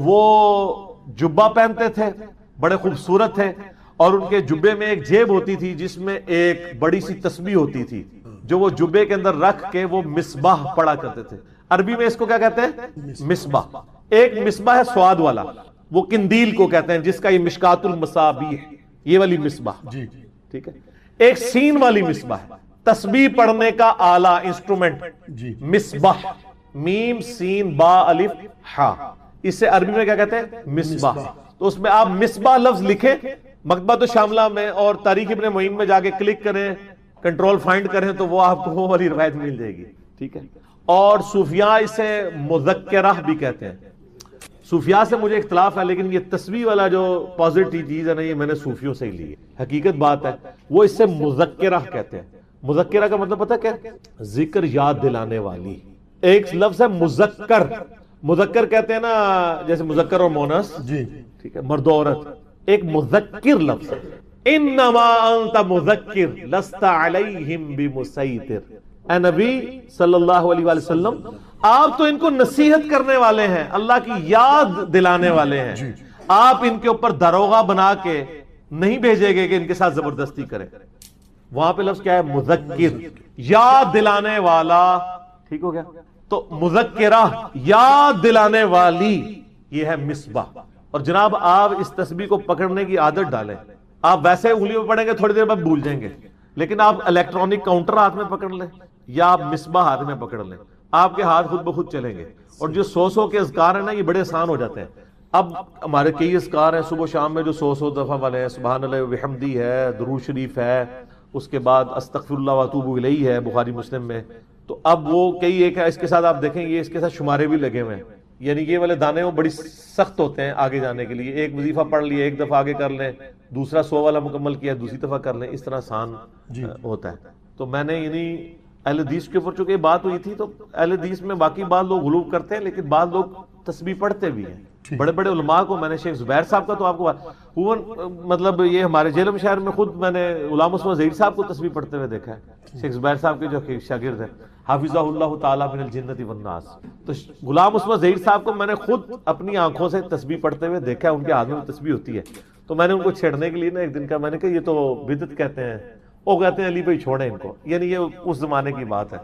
وہ جبہ پہنتے تھے، بڑے خوبصورت تھے، اور ان کے جبے میں ایک جیب ہوتی تھی جس میں ایک بڑی سی تسبیح ہوتی تھی جو وہ جبے کے اندر رکھ کے وہ مصباح پڑھا کرتے تھے. عربی میں اس کو کیا کہتے ہیں؟ مصباح. ایک مصباح ہے سواد والا، وہ قندیل کو کہتے ہیں جس کا یہ مشکات المصابیح، یہ والی مصباح، ٹھیک ہے. ایک سین والی مصباح ہے، تسبیح پڑھنے کا آلہ، انسٹرومنٹ، مصباح، میم سین با الف ہا، اسے عربی میں کیا کہتے ہیں؟ مصباح. تو اس میں آپ مصباح لفظ لکھیں مکتبۃ الشاملہ میں اور تاریخ ابن معین میں جا کے کلک کریں، کنٹرول فائنڈ کریں تو وہ آپ کو وہ والی روایت مل جائے گی، ٹھیک ہے. اور صوفیاء اسے مذکرہ بھی کہتے ہیں. صوفیاء سے مجھے اختلاف ہے، لیکن یہ تسبیح والا جو پازیٹیو چیز ہے نا، یہ میں نے صوفیوں سے ہی لی ہے، حقیقت بات ہے. وہ اس سے مذکرہ کہتے ہیں. مذکرہ کا مطلب پتہ کیا؟ ذکر یاد دلانے والی. ایک لفظ ہے مذکر، مذکر کہتے ہیں نا جیسے مذکر اور مونس، ٹھیک ہے، مرد و عورت. ایک مذکر لفظ ہے، انما انت مذکر لست علیہم بمسیطر. اے نبی صلی اللہ علیہ وآلہ وسلم، آپ تو ان کو نصیحت کرنے والے ہیں، اللہ کی یاد دلانے والے ہیں. آپ ان کے اوپر داروغہ بنا کے نہیں بھیجے گے کہ ان کے ساتھ زبردستی کریں. وہاں پہ لفظ کیا ہے؟ مذکر، یاد دلانے والا. ٹھیک ہو گیا؟ تو مذکرہ، یاد دلانے والی، یہ ہے مصباح. اور جناب آپ اس تسبیح کو پکڑنے کی عادت ڈالیں. آپ ویسے انگلی میں پڑھیں گے تھوڑی دیر بعد بھول جائیں گے، لیکن آپ الیکٹرانک کاؤنٹر ہاتھ میں پکڑ لیں یا آپ مصباح ہاتھ میں پکڑ لیں، آپ کے ہاتھ خود بخود چلیں گے. اور جو 100 کے اذکار ہیں نا، یہ بڑے آسان ہو جاتے ہیں. اب ہمارے کئی اذکار ہیں صبح و شام میں جو 100 دفعہ والے ہیں. سبحان اللہ و بحمدہ ہے، درود شریف ہے، اس کے بعد استغفر اللہ واتوب الیہ ہے بخاری مسلم میں. تو اب وہ کئی ایک ہے، اس کے ساتھ آپ دیکھیں یہ اس کے ساتھ شمارے بھی لگے ہوئے ہیں. یعنی یہ والے دانے وہ بڑی سخت ہوتے ہیں آگے جانے کے لیے. ایک وظیفہ پڑھ لیا، ایک دفعہ آگے کر لیں، دوسرا 100 والا مکمل کیا، دوسری دفعہ کر لیں، اس طرح آسان ہوتا ہے. تو میں نے یعنی اہل حدیث کے اوپر چونکہ یہ بات ہوئی تھی، تو اہل حدیث میں باقی بعض لوگ غلو کرتے ہیں، لیکن بعض لوگ تسبیح پڑھتے بھی ہیں. بڑے بڑے علماء کو میں نے شیخ زبیر صاحب کا تو آپ کو مطلب یہ ہمارے جہلم شہر میں خود میں نے غلام عثمان ظہیر صاحب کو تسبیح پڑھتے ہوئے دیکھا ہے. شیخ زبیر صاحب کے جو شاگرد ہیں حافظہ اللہ تعالیٰ من الجنت والناس، تو غلام عثمان ظہیر صاحب کو میں نے خود اپنی آنکھوں سے تسبیح پڑھتے ہوئے دیکھا ہے. ان کے ہاتھ میں تسبیح ہوتی ہے. تو میں نے ان کو چھیڑنے کے لیے نا ایک دن کا میں نے کہا یہ تو بدعت کہتے ہیں. وہ کہتے ہیں علی بھائی چھوڑیں ان کو. یعنی یہ اس زمانے کی بات ہے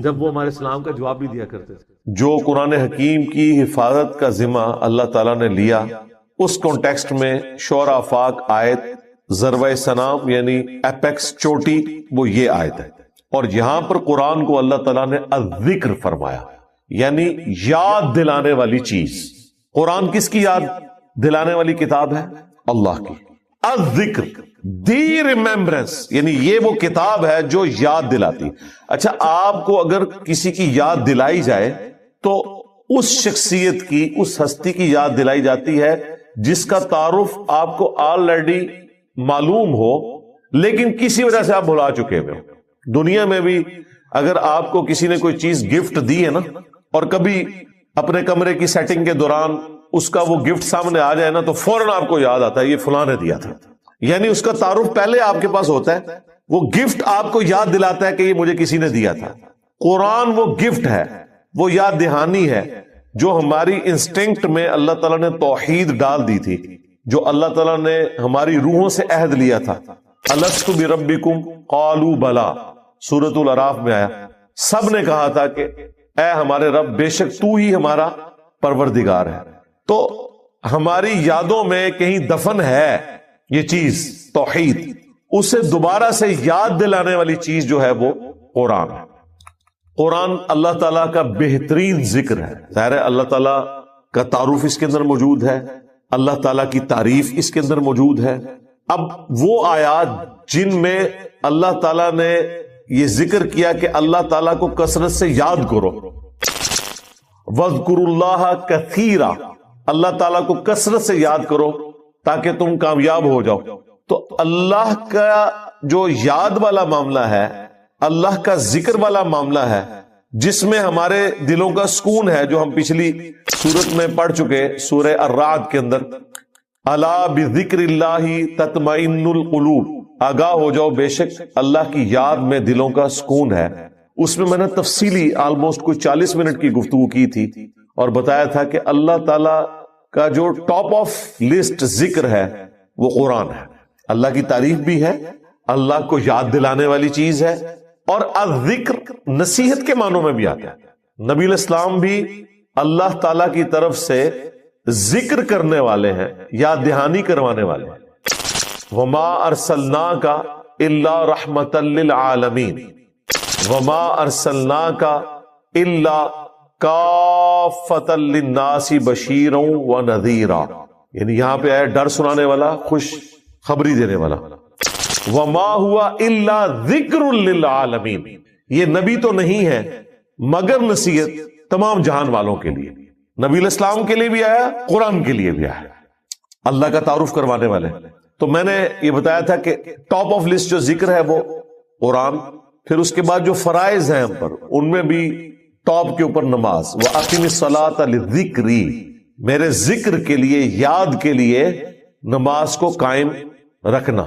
جب وہ ہمارے اسلام کا جواب بھی دیا کرتے تھے. جو قرآن حکیم کی حفاظت کا ذمہ اللہ تعالیٰ نے لیا، اس کانٹیکسٹ میں شعراء آفاق آیت ذروہ سنام یعنی ایپیکس چوٹی وہ یہ آیت ہے. اور یہاں پر قرآن کو اللہ تعالیٰ نے الذکر فرمایا، یعنی یاد دلانے والی چیز. قرآن کس کی یاد دلانے والی کتاب ہے؟ اللہ کی. الذکر، دی ریممبرنس، یعنی یہ وہ کتاب ہے جو یاد دلاتی. اچھا، آپ کو اگر کسی کی یاد دلائی جائے تو اس شخصیت کی، اس ہستی کی یاد دلائی جاتی ہے جس کا تعارف آپ کو آلریڈی معلوم ہو لیکن کسی وجہ سے آپ بھلا چکے ہوئے ہو. دنیا میں بھی اگر آپ کو کسی نے کوئی چیز گفٹ دی ہے نا، اور کبھی اپنے کمرے کی سیٹنگ کے دوران اس کا وہ گفٹ سامنے آ جائے نا، تو فوراً آپ کو یاد آتا ہے یہ فلاں نے دیا تھا. یعنی اس کا تعارف پہلے آپ کے پاس ہوتا ہے، وہ گفٹ آپ کو یاد دلاتا ہے کہ یہ مجھے کسی نے دیا تھا. قرآن وہ گفٹ ہے، وہ یاد دہانی ہے جو ہماری انسٹنکٹ میں اللہ تعالیٰ نے توحید ڈال دی تھی، جو اللہ تعالیٰ نے ہماری روحوں سے عہد لیا تھا. الست بربکم قالوا بلا، سورۃ الاعراف میں آیا. سب نے کہا تھا کہ اے ہمارے رب، بے شک تو ہی ہمارا پروردگار ہے. تو ہماری یادوں میں کہیں دفن ہے یہ چیز توحید، اسے دوبارہ سے یاد دلانے والی چیز جو ہے وہ قرآن ہے. قرآن اللہ تعالیٰ کا بہترین ذکر ہے. ظاہر ہے اللہ تعالیٰ کا تعارف اس کے اندر موجود ہے، اللہ تعالیٰ کی تعریف اس کے اندر موجود ہے. اب وہ آیات جن میں اللہ تعالیٰ نے یہ ذکر کیا کہ اللہ تعالیٰ کو کثرت سے یاد کرو، وَاذْكُرُوا اللَّهَ كَثِيرًا، اللہ تعالیٰ کو کثرت سے یاد کرو تاکہ تم کامیاب ہو جاؤ. تو اللہ کا جو یاد والا معاملہ ہے، اللہ کا ذکر والا معاملہ ہے، جس میں ہمارے دلوں کا سکون ہے، جو ہم پچھلی سورت میں پڑھ چکے سورہ الرعد کے اندر، الا بذکر اللہ تطمئن القلوب، آگاہ ہو جاؤ بے شک اللہ کی یاد میں دلوں کا سکون ہے. اس میں نے تفصیلی آلموسٹ کوئی 40 منٹ کی گفتگو کی تھی اور بتایا تھا کہ اللہ تعالی کا جو ٹاپ آف لسٹ ذکر ہے وہ قرآن ہے. اللہ کی تعریف بھی ہے، اللہ کو یاد دلانے والی چیز ہے، اور الذکر نصیحت کے معنوں میں بھی آتا ہے. نبی الاسلام بھی اللہ تعالی کی طرف سے ذکر کرنے والے ہیں، یاد دہانی کروانے والے ہیں. وما ارسلناک الا رحمتا للعالمین وما ارسلناک الا کافتا للناس بشیرا ونذیرا. یعنی یہاں پہ آیا ڈر سنانے والا، خوش خبری دینے والا. وما ہوا الا ذکر للعالمین، یہ نبی تو نہیں ہے مگر نصیحت تمام جہان والوں کے لیے. نبی الاسلام کے لیے بھی آیا، قرآن کے لیے بھی آیا، اللہ کا تعارف کروانے والے. تو میں نے یہ بتایا تھا کہ ٹاپ آف لسٹ جو ذکر ہے وہ قرآن، پھر اس کے بعد جو فرائض ہیں ہم پر، ان میں بھی ٹاپ کے اوپر نماز. وَأَقِمِ الصَّلَاةَ لِلذِّكْرِ، میرے ذکر کے لیے، یاد کے لیے نماز کو قائم رکھنا.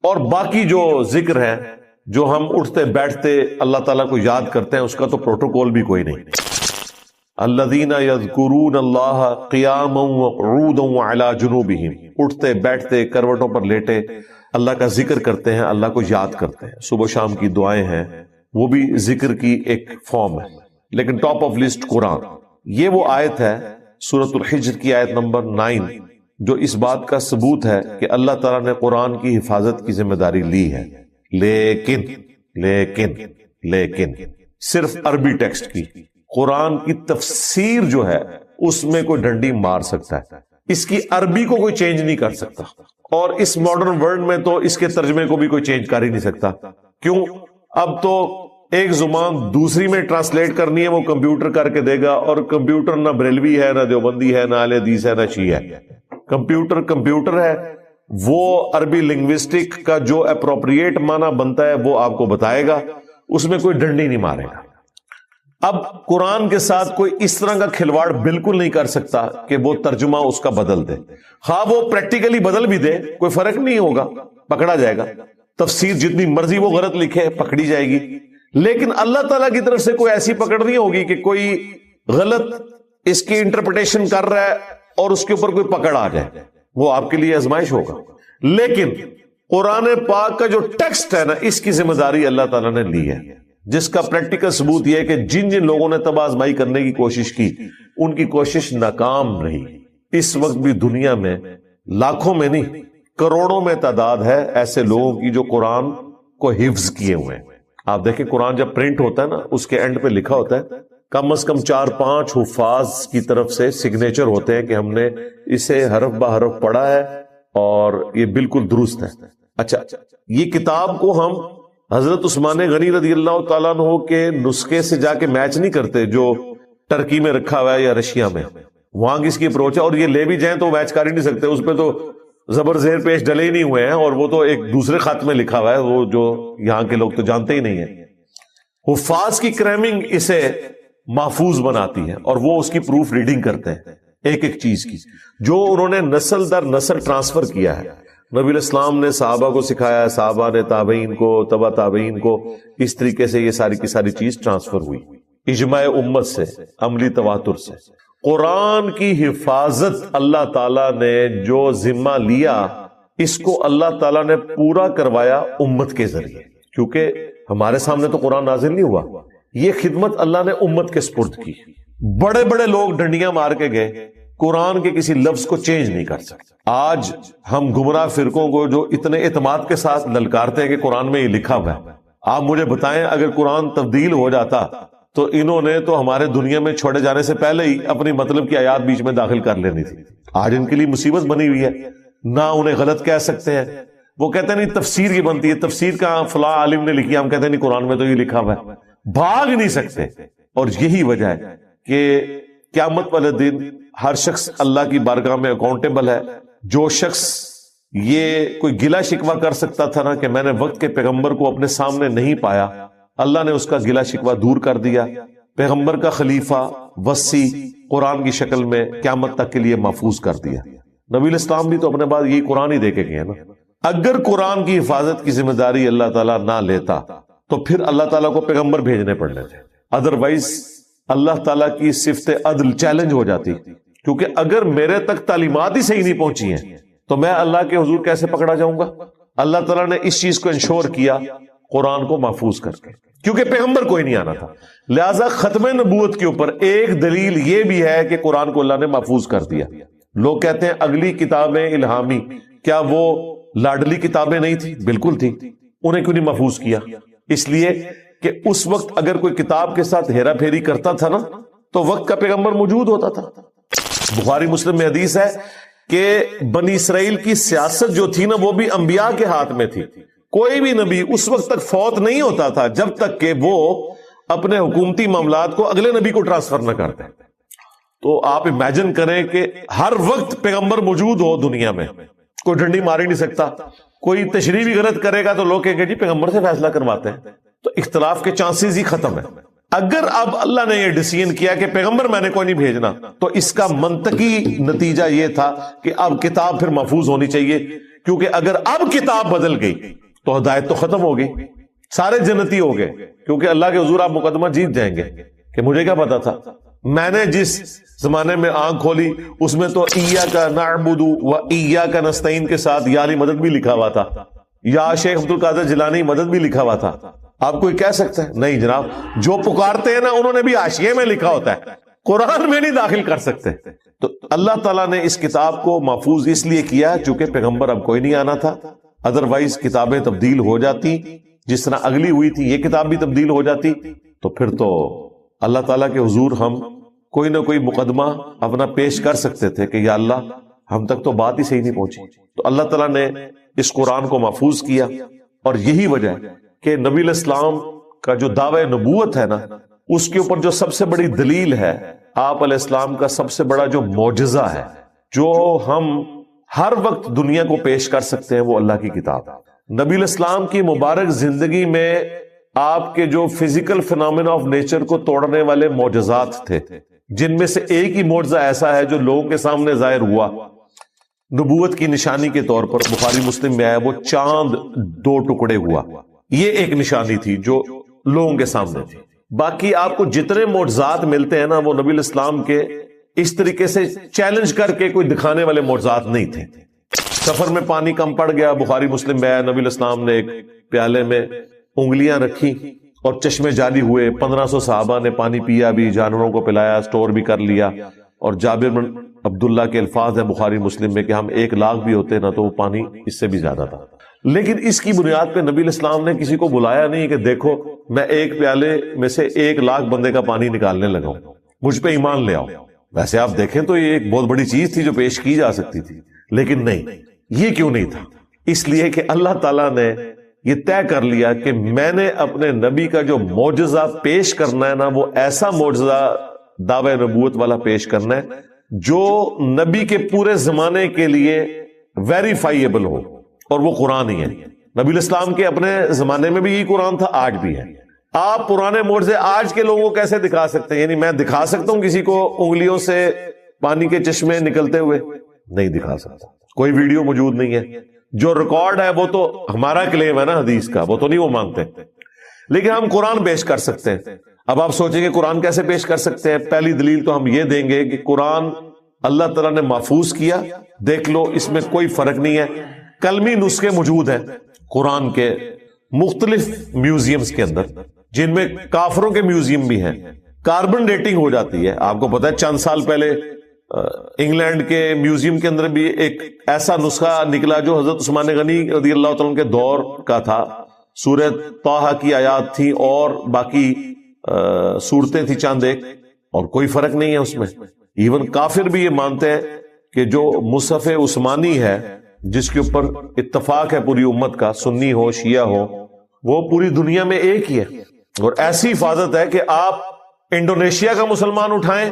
اور باقی جو ذکر ہے جو ہم اٹھتے بیٹھتے اللہ تعالیٰ کو یاد کرتے ہیں، اس کا تو پروٹوکول بھی کوئی نہیں. الذین یذکرون اللہ قیاما وقعودا وعلی جنوبہم، اٹھتے بیٹھتے کروٹوں پر لیٹے اللہ کا ذکر کرتے ہیں، اللہ کو یاد کرتے ہیں. صبح شام کی دعائیں ہیں، وہ بھی ذکر کی ایک فارم ہے. لیکن ٹاپ آف لسٹ قرآن. یہ وہ آیت ہے سورۃ الحجر کی آیت نمبر 9 جو اس بات کا ثبوت ہے کہ اللہ تعالیٰ نے قرآن کی حفاظت کی ذمہ داری لی ہے. لیکن لیکن لیکن صرف عربی ٹیکسٹ کی، قرآن کی تفسیر جو ہے اس میں کوئی ڈنڈی مار سکتا ہے، اس کی عربی کو کوئی چینج نہیں کر سکتا، اور اس ماڈرن ورلڈ میں تو اس کے ترجمے کو بھی کوئی چینج کر ہی نہیں سکتا. کیوں؟ اب تو ایک زبان دوسری میں ٹرانسلیٹ کرنی ہے، وہ کمپیوٹر کر کے دے گا، اور کمپیوٹر نہ بریلوی ہے، نہ دیوبندی ہے، نہ اہل حدیث ہے، نہ شیعہ ہے. کمپیوٹر ہے، وہ عربی لنگوسٹک کا جو اپروپریٹ معنی بنتا ہے وہ آپ کو بتائے گا، اس میں کوئی ڈنڈی نہیں مارے گا. اب قرآن کے ساتھ کوئی اس طرح کا کھلواڑ بالکل نہیں کر سکتا کہ وہ ترجمہ اس کا بدل دے. ہاں وہ پریکٹیکلی بدل بھی دے، کوئی فرق نہیں ہوگا، پکڑا جائے گا. تفسیر جتنی مرضی وہ غلط لکھے پکڑی جائے گی. لیکن اللہ تعالیٰ کی طرف سے کوئی ایسی پکڑ نہیں ہوگی کہ کوئی غلط اس کی انٹرپریٹیشن کر رہا ہے اور اس کے اوپر کوئی پکڑ آ جائے. وہ آپ کے لیے آزمائش ہوگا. لیکن قرآن پاک کا جو ٹیکسٹ ہے نا، اس کی ذمہ داری اللہ تعالیٰ نے لی ہے، جس کا پریکٹیکل ثبوت یہ ہے کہ جن جن لوگوں نے تباہ آزمائی کرنے کی کوشش کی، ان کی کوشش ناکام رہی. اس وقت بھی دنیا میں لاکھوں میں نہیں، کروڑوں میں تعداد ہے ایسے لوگوں کی جو قرآن کو حفظ کیے ہوئے ہیں. آپ دیکھیں قرآن جب پرنٹ ہوتا ہے نا، اس کے اینڈ پہ لکھا ہوتا ہے کم از کم 4-5 حفاظ کی طرف سے سگنیچر ہوتے ہیں کہ ہم نے اسے حرف بہ حرف پڑھا ہے اور یہ بالکل درست ہے. اچھا، یہ کتاب کو ہم حضرت عثمان غنی رضی اللہ تعالیٰ عنہ کے نسخے سے جا کے میچ نہیں کرتے جو ٹرکی میں رکھا ہوا ہے یا رشیا میں. وہاں کس کی اپروچ ہے، اور یہ لے بھی جائیں تو میچ کر ہی نہیں سکتے، اس پہ تو زبر زیر پیش ڈلے ہی نہیں ہوئے ہیں، اور وہ تو ایک دوسرے خط میں لکھا ہوا ہے، وہ جو یہاں کے لوگ تو جانتے ہی نہیں ہیں. حفاظ کی کریمنگ اسے محفوظ بناتی ہے، اور وہ اس کی پروف ریڈنگ کرتے ہیں ایک ایک چیز کی، جو انہوں نے نسل در نسل ٹرانسفر کیا ہے. نبی الاسلام نے صحابہ کو سکھایا، صحابہ نے تابعین کو، تبع تابعین کو، اس طریقے سے یہ ساری کی ساری چیز ٹرانسفر ہوئی اجماع امت سے، عملی تواتر سے. قرآن کی حفاظت اللہ تعالیٰ نے جو ذمہ لیا، اس کو اللہ تعالیٰ نے پورا کروایا امت کے ذریعے، کیونکہ ہمارے سامنے تو قرآن نازل نہیں ہوا، یہ خدمت اللہ نے امت کے سپرد کی. بڑے بڑے لوگ ڈنڈیاں مار کے گئے، قرآن کے کسی لفظ کو چینج نہیں کر سکتے. آج ہم گمراہ فرقوں کو جو اتنے اعتماد کے ساتھ للکارتے ہیں کہ قرآن میں یہ لکھا ہوا ہے، آپ مجھے بتائیں اگر قرآن تبدیل ہو جاتا تو انہوں نے تو ہمارے دنیا میں چھوڑے جانے سے پہلے ہی اپنی مطلب کی آیات بیچ میں داخل کر لینی تھی. آج ان کے لیے مصیبت بنی ہوئی ہے، نہ انہیں غلط کہہ سکتے ہیں. وہ کہتے ہیں نہیں تفسیر کی بنتی ہے، تفسیر کا فلاں عالم نے لکھی، ہم کہتے ہیں نہیں قرآن میں تو یہ لکھا ہوا ہے. بھاگ نہیں سکتے. اور یہی وجہ ہے کہ قیامت والے دن ہر شخص اللہ کی بارگاہ میں اکاؤنٹیبل ہے. جو شخص یہ کوئی گلہ شکوہ کر سکتا تھا نا کہ میں نے وقت کے پیغمبر کو اپنے سامنے نہیں پایا، اللہ نے اس کا گلہ شکوہ دور کر دیا. پیغمبر کا خلیفہ وصی قرآن کی شکل میں قیامت تک کے لیے محفوظ کر دیا. نبی الاسلام بھی تو اپنے بعد یہی قرآن ہی دے کے گئے نا. اگر قرآن کی حفاظت کی ذمہ داری اللہ تعالیٰ نہ لیتا تو پھر اللہ تعالیٰ کو پیغمبر بھیجنے پڑنے تھے، ادروائز اللہ تعالیٰ کی صفت عدل چیلنج ہو جاتی، کیونکہ اگر میرے تک تعلیمات ہی صحیح نہیں پہنچی ہیں تو میں اللہ کے حضور کیسے پکڑا جاؤں گا؟ اللہ تعالیٰ نے اس چیز کو انشور کیا قرآن کو محفوظ کر کے، کیونکہ پیغمبر کوئی نہیں آنا تھا، لہذا ختم نبوت کے اوپر ایک دلیل یہ بھی ہے کہ قرآن کو اللہ نے محفوظ کر دیا۔ لوگ کہتے ہیں اگلی کتابیں الہامی، کیا وہ لاڈلی کتابیں نہیں تھی؟ بالکل تھی، انہیں کیوں نہیں محفوظ کیا؟ اس لیے کہ اس وقت اگر کوئی کتاب کے ساتھ ہیرا پھیری کرتا تھا نا تو وقت کا پیغمبر موجود ہوتا تھا۔ بخاری مسلم میں حدیث ہے کہ بنی اسرائیل کی سیاست جو تھی نا وہ بھی انبیاء کے ہاتھ میں تھی، کوئی بھی نبی اس وقت تک فوت نہیں ہوتا تھا جب تک کہ وہ اپنے حکومتی معاملات کو اگلے نبی کو ٹرانسفر نہ کرتے۔ تو آپ امیجن کریں کہ ہر وقت پیغمبر موجود ہو دنیا میں، کوئی ڈنڈی مار ہی نہیں سکتا، کوئی تشریح بھی غلط کرے گا تو لوگ کہیں گے جی پیغمبر سے فیصلہ کرواتے ہیں، تو اختلاف کے چانسز ہی ختم ہے۔ اگر اب اللہ نے یہ ڈیسیژن کیا کہ پیغمبر میں نے کوئی نہیں بھیجنا تو اس کا منطقی نتیجہ یہ تھا کہ اب کتاب پھر محفوظ ہونی چاہیے، کیونکہ اگر اب کتاب بدل گئی تو ہدایت تو ختم ہو گئی، سارے جنتی ہو گئے، کیونکہ اللہ کے حضور آپ مقدمہ جیت جائیں گے کہ مجھے کیا پتا تھا، میں نے جس زمانے میں آنکھ کھولی اس میں تو ایاک نعبد و ایاک نستعین کے ساتھ یا علی مدد بھی لکھا ہوا تھا، یا شیخ عبد القادر جیلانی مدد بھی لکھا ہوا تھا۔ آپ کوئی کہہ سکتا ہے نہیں جناب، جو پکارتے ہیں نا انہوں نے بھی حاشیے میں لکھا ہوتا ہے، قرآن میں نہیں داخل کر سکتے۔ تو اللہ تعالیٰ نے اس کتاب کو محفوظ اس لیے کیا چونکہ پیغمبر اب کوئی نہیں آنا تھا، ادروائز کتابیں تبدیل ہو جاتی، جس طرح اگلی ہوئی تھی یہ کتاب بھی تبدیل ہو جاتی، تو پھر تو اللہ تعالیٰ کے حضور ہم کوئی نہ کوئی مقدمہ اپنا پیش کر سکتے تھے کہ یا اللہ ہم تک تو بات ہی صحیح نہیں پہنچی۔ تو اللہ تعالیٰ نے اس قرآن کو محفوظ کیا، اور یہی وجہ ہے کہ نبی علیہ السلام کا جو دعوی نبوت ہے نا اس کے اوپر جو سب سے بڑی دلیل ہے، آپ علیہ السلام کا سب سے بڑا جو معجزہ ہے جو ہم ہر وقت دنیا کو پیش کر سکتے ہیں، وہ اللہ کی کتاب۔ نبی علیہ السلام کی مبارک زندگی میں آپ کے جو فزیکل فینومینا آف نیچر کو توڑنے والے معجزات تھے، جن میں سے ایک ہی معجزہ ایسا ہے جو لوگوں کے سامنے ظاہر ہوا نبوت کی نشانی کے طور پر، بخاری مسلم میں آیا، وہ چاند دو ٹکڑے ہوا، یہ ایک نشانی تھی جو لوگوں کے سامنے تھی۔ باقی آپ کو جتنے معجزات ملتے ہیں نا وہ نبی علیہ السلام کے اس طریقے سے چیلنج کر کے کوئی دکھانے والے معجزات نہیں تھے۔ سفر میں پانی کم پڑ گیا، بخاری مسلم میں آیا، نبی علیہ السلام نے ایک پیالے میں انگلیاں رکھی اور چشمے جاری ہوئے، 1500 صحابہ نے پانی پیا بھی، جانوروں کو پلایا، سٹور بھی کر لیا، اور جابر بن عبداللہ کے الفاظ ہیں بخاری مسلم میں کہ ہم 1 لاکھ بھی ہوتے نا تو وہ پانی اس سے بھی زیادہ تھا۔ لیکن اس کی بنیاد پہ نبی علیہ السلام نے کسی کو بلایا نہیں کہ دیکھو میں ایک پیالے میں سے 1 لاکھ بندے کا پانی نکالنے لگا ہوں، مجھ پہ ایمان لے آؤ۔ ویسے آپ دیکھیں تو یہ ایک بہت بڑی چیز تھی جو پیش کی جا سکتی تھی، لیکن نہیں، یہ کیوں نہیں تھا؟ اس لیے کہ اللہ تعالیٰ نے یہ طے کر لیا کہ میں نے اپنے نبی کا جو معجزہ پیش کرنا ہے نا وہ ایسا معجزہ دعوی نبوت والا پیش کرنا ہے جو نبی کے پورے زمانے کے لیے ویریفائیبل ہو، اور وہ قرآن ہی ہے۔ نبی علیہ السلام کے اپنے زمانے میں بھی یہی قرآن تھا، آج بھی ہے۔ آپ پرانے معجزے آج کے لوگوں کو کیسے دکھا سکتے ہیں؟ یعنی میں دکھا سکتا ہوں کسی کو انگلیوں سے پانی کے چشمے نکلتے ہوئے؟ نہیں دکھا سکتا، کوئی ویڈیو موجود نہیں ہے۔ جو ریکارڈ ہے وہ تو ہمارا کلیم ہے نا حدیث کا، وہ تو نہیں وہ مانتے، لیکن ہم قرآن پیش کر سکتے ہیں۔ اب آپ سوچیں گے قرآن کیسے پیش کر سکتے ہیں؟ پہلی دلیل تو ہم یہ دیں گے کہ قرآن اللہ تعالیٰ نے محفوظ کیا، دیکھ لو اس میں کوئی فرق نہیں ہے۔ کلمی نسخے موجود ہیں قرآن کے مختلف میوزیمز کے اندر، جن میں کافروں کے میوزیم بھی ہیں۔ کاربن ڈیٹنگ ہو جاتی ہے، آپ کو پتا ہے چند سال پہلے انگلینڈ کے میوزیم کے اندر بھی ایک ایسا نسخہ نکلا جو حضرت عثمان غنی رضی اللہ تعالیٰ کے دور کا تھا، سورہ طٰہٰ کی آیات تھی اور باقی صورتیں تھی چند ایک، اور کوئی فرق نہیں ہے اس میں۔ ایون کافر بھی یہ مانتے ہیں کہ جو مصحف عثمانی ہے جس کے اوپر اتفاق ہے پوری امت کا، سنی ہو شیعہ ہو، وہ پوری دنیا میں ایک ہی ہے، اور ایسی حفاظت ہے کہ آپ انڈونیشیا کا مسلمان اٹھائیں،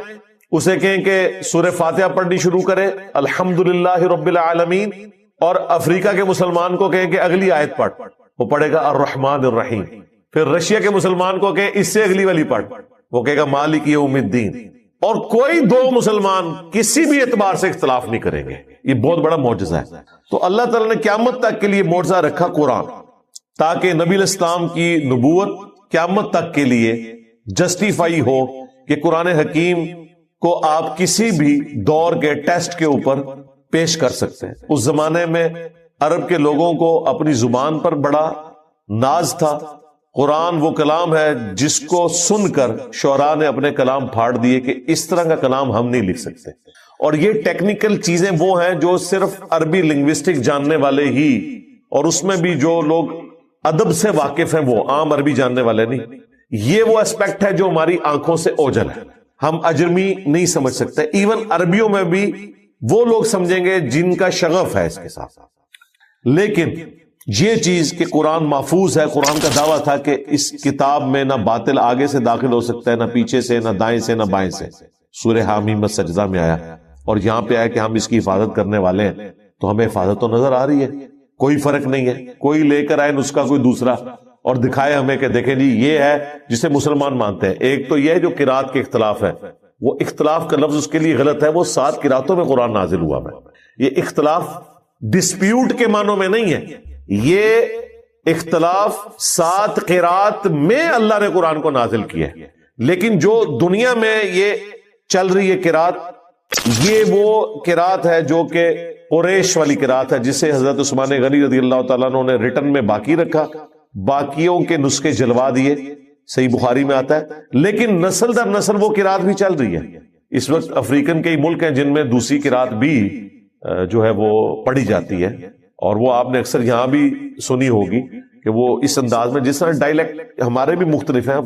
اسے کہیں کہ سورہ فاتحہ پڑھنی شروع کرے الحمدللہ رب العالمین، اور افریقہ کے مسلمان کو کہیں کہ اگلی آیت پڑھ، وہ پڑھے گا الرحمن الرحیم۔ پھر رشیا کے مسلمان کو کہ اس سے اگلی والی پڑھ، وہ کہے گا مالک یوم الدین، اور کوئی 2 مسلمان کسی بھی اعتبار سے اختلاف نہیں کریں گے۔ یہ بہت بڑا معجزہ ہے۔ تو اللہ تعالیٰ نے قیامت تک کے لیے معجزہ رکھا قرآن، تاکہ نبی علیہ السلام کی نبوت قیامت تک کے لیے جسٹیفائی ہو کہ قرآن حکیم کو آپ کسی بھی دور کے ٹیسٹ کے اوپر پیش کر سکتے ہیں۔ اس زمانے میں عرب کے لوگوں کو اپنی زبان پر بڑا ناز تھا۔ قرآن وہ کلام ہے جس کو سن کر شعراء نے اپنے کلام پھاڑ دیے کہ اس طرح کا کلام ہم نہیں لکھ سکتے، اور یہ ٹیکنیکل چیزیں وہ ہیں جو صرف عربی لنگوسٹک جاننے والے ہی، اور اس میں بھی جو لوگ ادب سے واقف ہیں وہ، عام عربی جاننے والے نہیں۔ یہ وہ اسپیکٹ ہے جو ہماری آنکھوں سے اوجھل ہے، ہم اجرمی نہیں سمجھ سکتے۔ ایون عربیوں میں بھی وہ لوگ سمجھیں گے جن کا شغف ہے اس کے ساتھ۔ لیکن یہ چیز کہ قرآن محفوظ ہے، قرآن کا دعویٰ تھا کہ اس کتاب میں نہ باطل آگے سے داخل ہو سکتا ہے، نہ پیچھے سے، نہ دائیں سے، نہ بائیں سے۔ سورہ حامیم السجدہ میں آیا، اور یہاں پہ آیا کہ ہم اس کی حفاظت کرنے والے ہیں، تو ہمیں حفاظت تو نظر آ رہی ہے، کوئی فرق نہیں ہے۔ کوئی لے کر آئے نسخہ کوئی دوسرا اور دکھائے ہمیں کہ دیکھیں جی یہ ہے جسے مسلمان مانتے ہیں۔ ایک تو یہ جو قرات کے اختلاف ہے، وہ اختلاف کا لفظ اس کے لیے غلط ہے، وہ 7 قراتوں میں قرآن نازل ہوا ہے۔ یہ اختلاف ڈسپیوٹ کے معنوں میں نہیں ہے، یہ اختلاف 7 قرات میں اللہ نے قرآن کو نازل کیا ہے۔ لیکن جو دنیا میں یہ چل رہی ہے قرات، یہ وہ قرات ہے جو کہ قریش والی قرات ہے، جسے حضرت عثمان غنی رضی اللہ تعالیٰ عنہ نے ریٹن میں باقی رکھا، باقیوں کے نسخے جلوا دیے، صحیح بخاری میں آتا ہے۔ لیکن نسل در نسل وہ قرات بھی چل رہی ہے۔ اس وقت افریقن کئی ملک ہیں جن میں دوسری قرات بھی جو ہے وہ پڑھی جاتی ہے، اور وہ آپ نے اکثر یہاں بھی سنی ہوگی کہ وہ اس انداز میں، جس طرح ڈائلیکٹ ہمارے بھی مختلف ہیں۔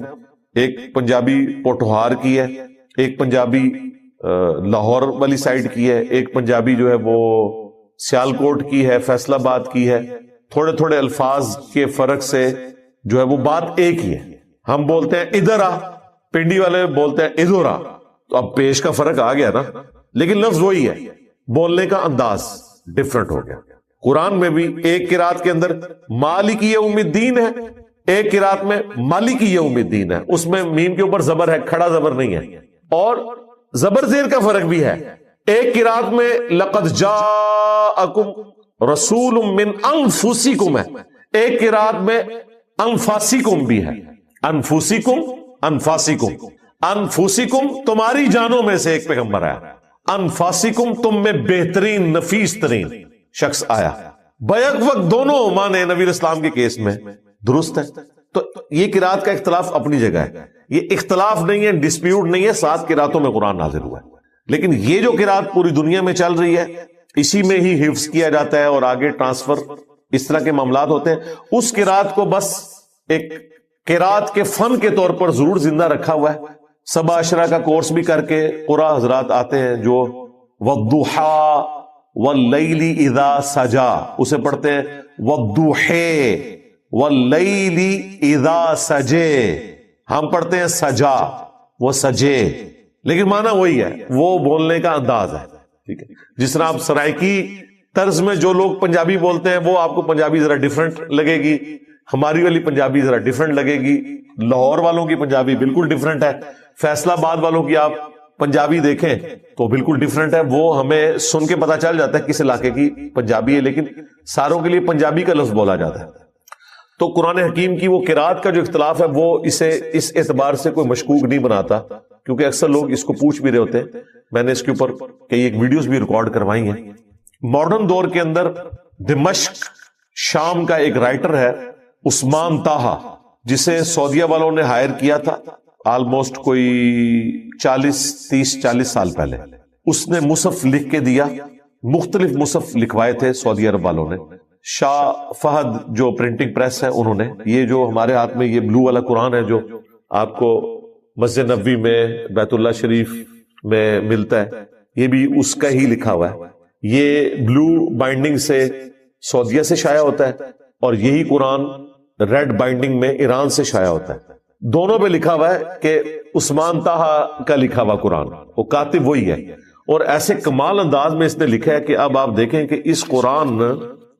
ایک پنجابی پوٹھوہار کی ہے، ایک پنجابی لاہور والی سائڈ کی ہے، ایک پنجابی جو ہے وہ سیالکوٹ کی ہے، فیصل آباد کی ہے۔ تھوڑے تھوڑے الفاظ کے فرق سے جو ہے وہ بات ایک ہی ہے۔ ہم بولتے ہیں ادھر آ، پنڈی والے بولتے ہیں ادھر آ، تو اب پیش کا فرق آ گیا نا، لیکن لفظ وہی ہے، بولنے کا انداز ڈفرنٹ ہو گیا۔ قرآن میں بھی ایک قرات کے اندر مالک یوم الدین ہے، ایک قرات میں مالک یوم الدین ہے، اس میں میم کے اوپر زبر ہے، کھڑا زبر نہیں ہے، اور زبر زیر کا فرق بھی ہے۔ ایک قرات میں لقد جاءکم رسول من انفسکم ہے، ایک قرات میں انفاسکم بھی ہے، انفسکم انفاسکم، انفسکم تمہاری جانوں میں سے ایک پیغمبر آیا، انفاسکم تم میں بہترین نفیس ترین شخص آیا۔ بیک وقت دونوں مانے نبی علیہ السلام کے کیس میں درست ہے۔ تو یہ قرات کا اختلاف اپنی جگہ ہے، یہ اختلاف نہیں ہے، ڈسپیوٹ نہیں ہے، 7 قراتوں میں قرآن نازل ہوا ہے۔ لیکن یہ جو قرات پوری دنیا میں چل رہی ہے، اسی میں ہی حفظ کیا جاتا ہے اور آگے ٹرانسفر اس طرح کے معاملات ہوتے ہیں۔ اس قرات کو بس ایک قرات کے فن کے طور پر ضرور زندہ رکھا ہوا ہے۔ سبع عشرہ کا کورس بھی کر کے قرآ حضرات آتے ہیں جو والضحیٰ واللیل اذا سجا، اسے پڑھتے ہیں والضحیٰ واللیل اذا سجے، ہم پڑھتے ہیں سجا، وہ سجے، لیکن معنی وہی ہے، وہ بولنے کا انداز ہے۔ ٹھیک ہے، جس طرح آپ سرائکی طرز میں جو لوگ پنجابی بولتے ہیں وہ آپ کو پنجابی ذرا ڈیفرنٹ لگے گی، ہماری والی پنجابی ذرا ڈیفرنٹ لگے گی، لاہور والوں کی پنجابی بالکل ڈیفرنٹ ہے، فیصلہ آباد والوں کی آپ پنجابی دیکھیں تو بالکل ڈیفرنٹ ہے۔ وہ ہمیں سن کے پتا چل جاتا ہے کس علاقے کی پنجابی ہے، لیکن ساروں کے لیے پنجابی کا لفظ بولا جاتا ہے۔ تو قرآن حکیم کی وہ قرات کا جو اختلاف ہے وہ اسے اس اعتبار سے کوئی مشکوک نہیں بناتا، کیونکہ اکثر لوگ اس کو پوچھ بھی رہے ہوتے ہیں۔ میں نے اس کے اوپر کئی ایک ویڈیوز بھی ریکارڈ کروائی ہیں۔ ماڈرن دور کے اندر دمشق شام کا ایک رائٹر ہے عثمان طاہا، جسے سعودیہ والوں نے ہائر کیا تھا آلموسٹ کوئی 30-40 سال پہلے۔ اس نے مصحف لکھ کے دیا، مختلف مصحف لکھوائے تھے سعودی عرب والوں نے۔ شاہ فہد جو پرنٹنگ پریس ہے انہوں نے، یہ جو ہمارے ہاتھ میں یہ بلو والا قرآن ہے جو آپ کو مسجد نبوی میں بیت اللہ شریف میں ملتا ہے، یہ بھی اس کا ہی لکھا ہوا ہے۔ یہ بلو بائنڈنگ سے سعودیہ سے شائع ہوتا ہے، اور یہی قرآن ریڈ بائنڈنگ میں ایران سے شائع ہوتا ہے۔ دونوں پہ لکھا ہوا ہے کہ عثمان طاہا کا لکھا ہوا قرآن، وہ کاتب وہی ہے، اور ایسے کمال انداز میں اس نے لکھا ہے کہ اب آپ دیکھیں کہ اس قرآن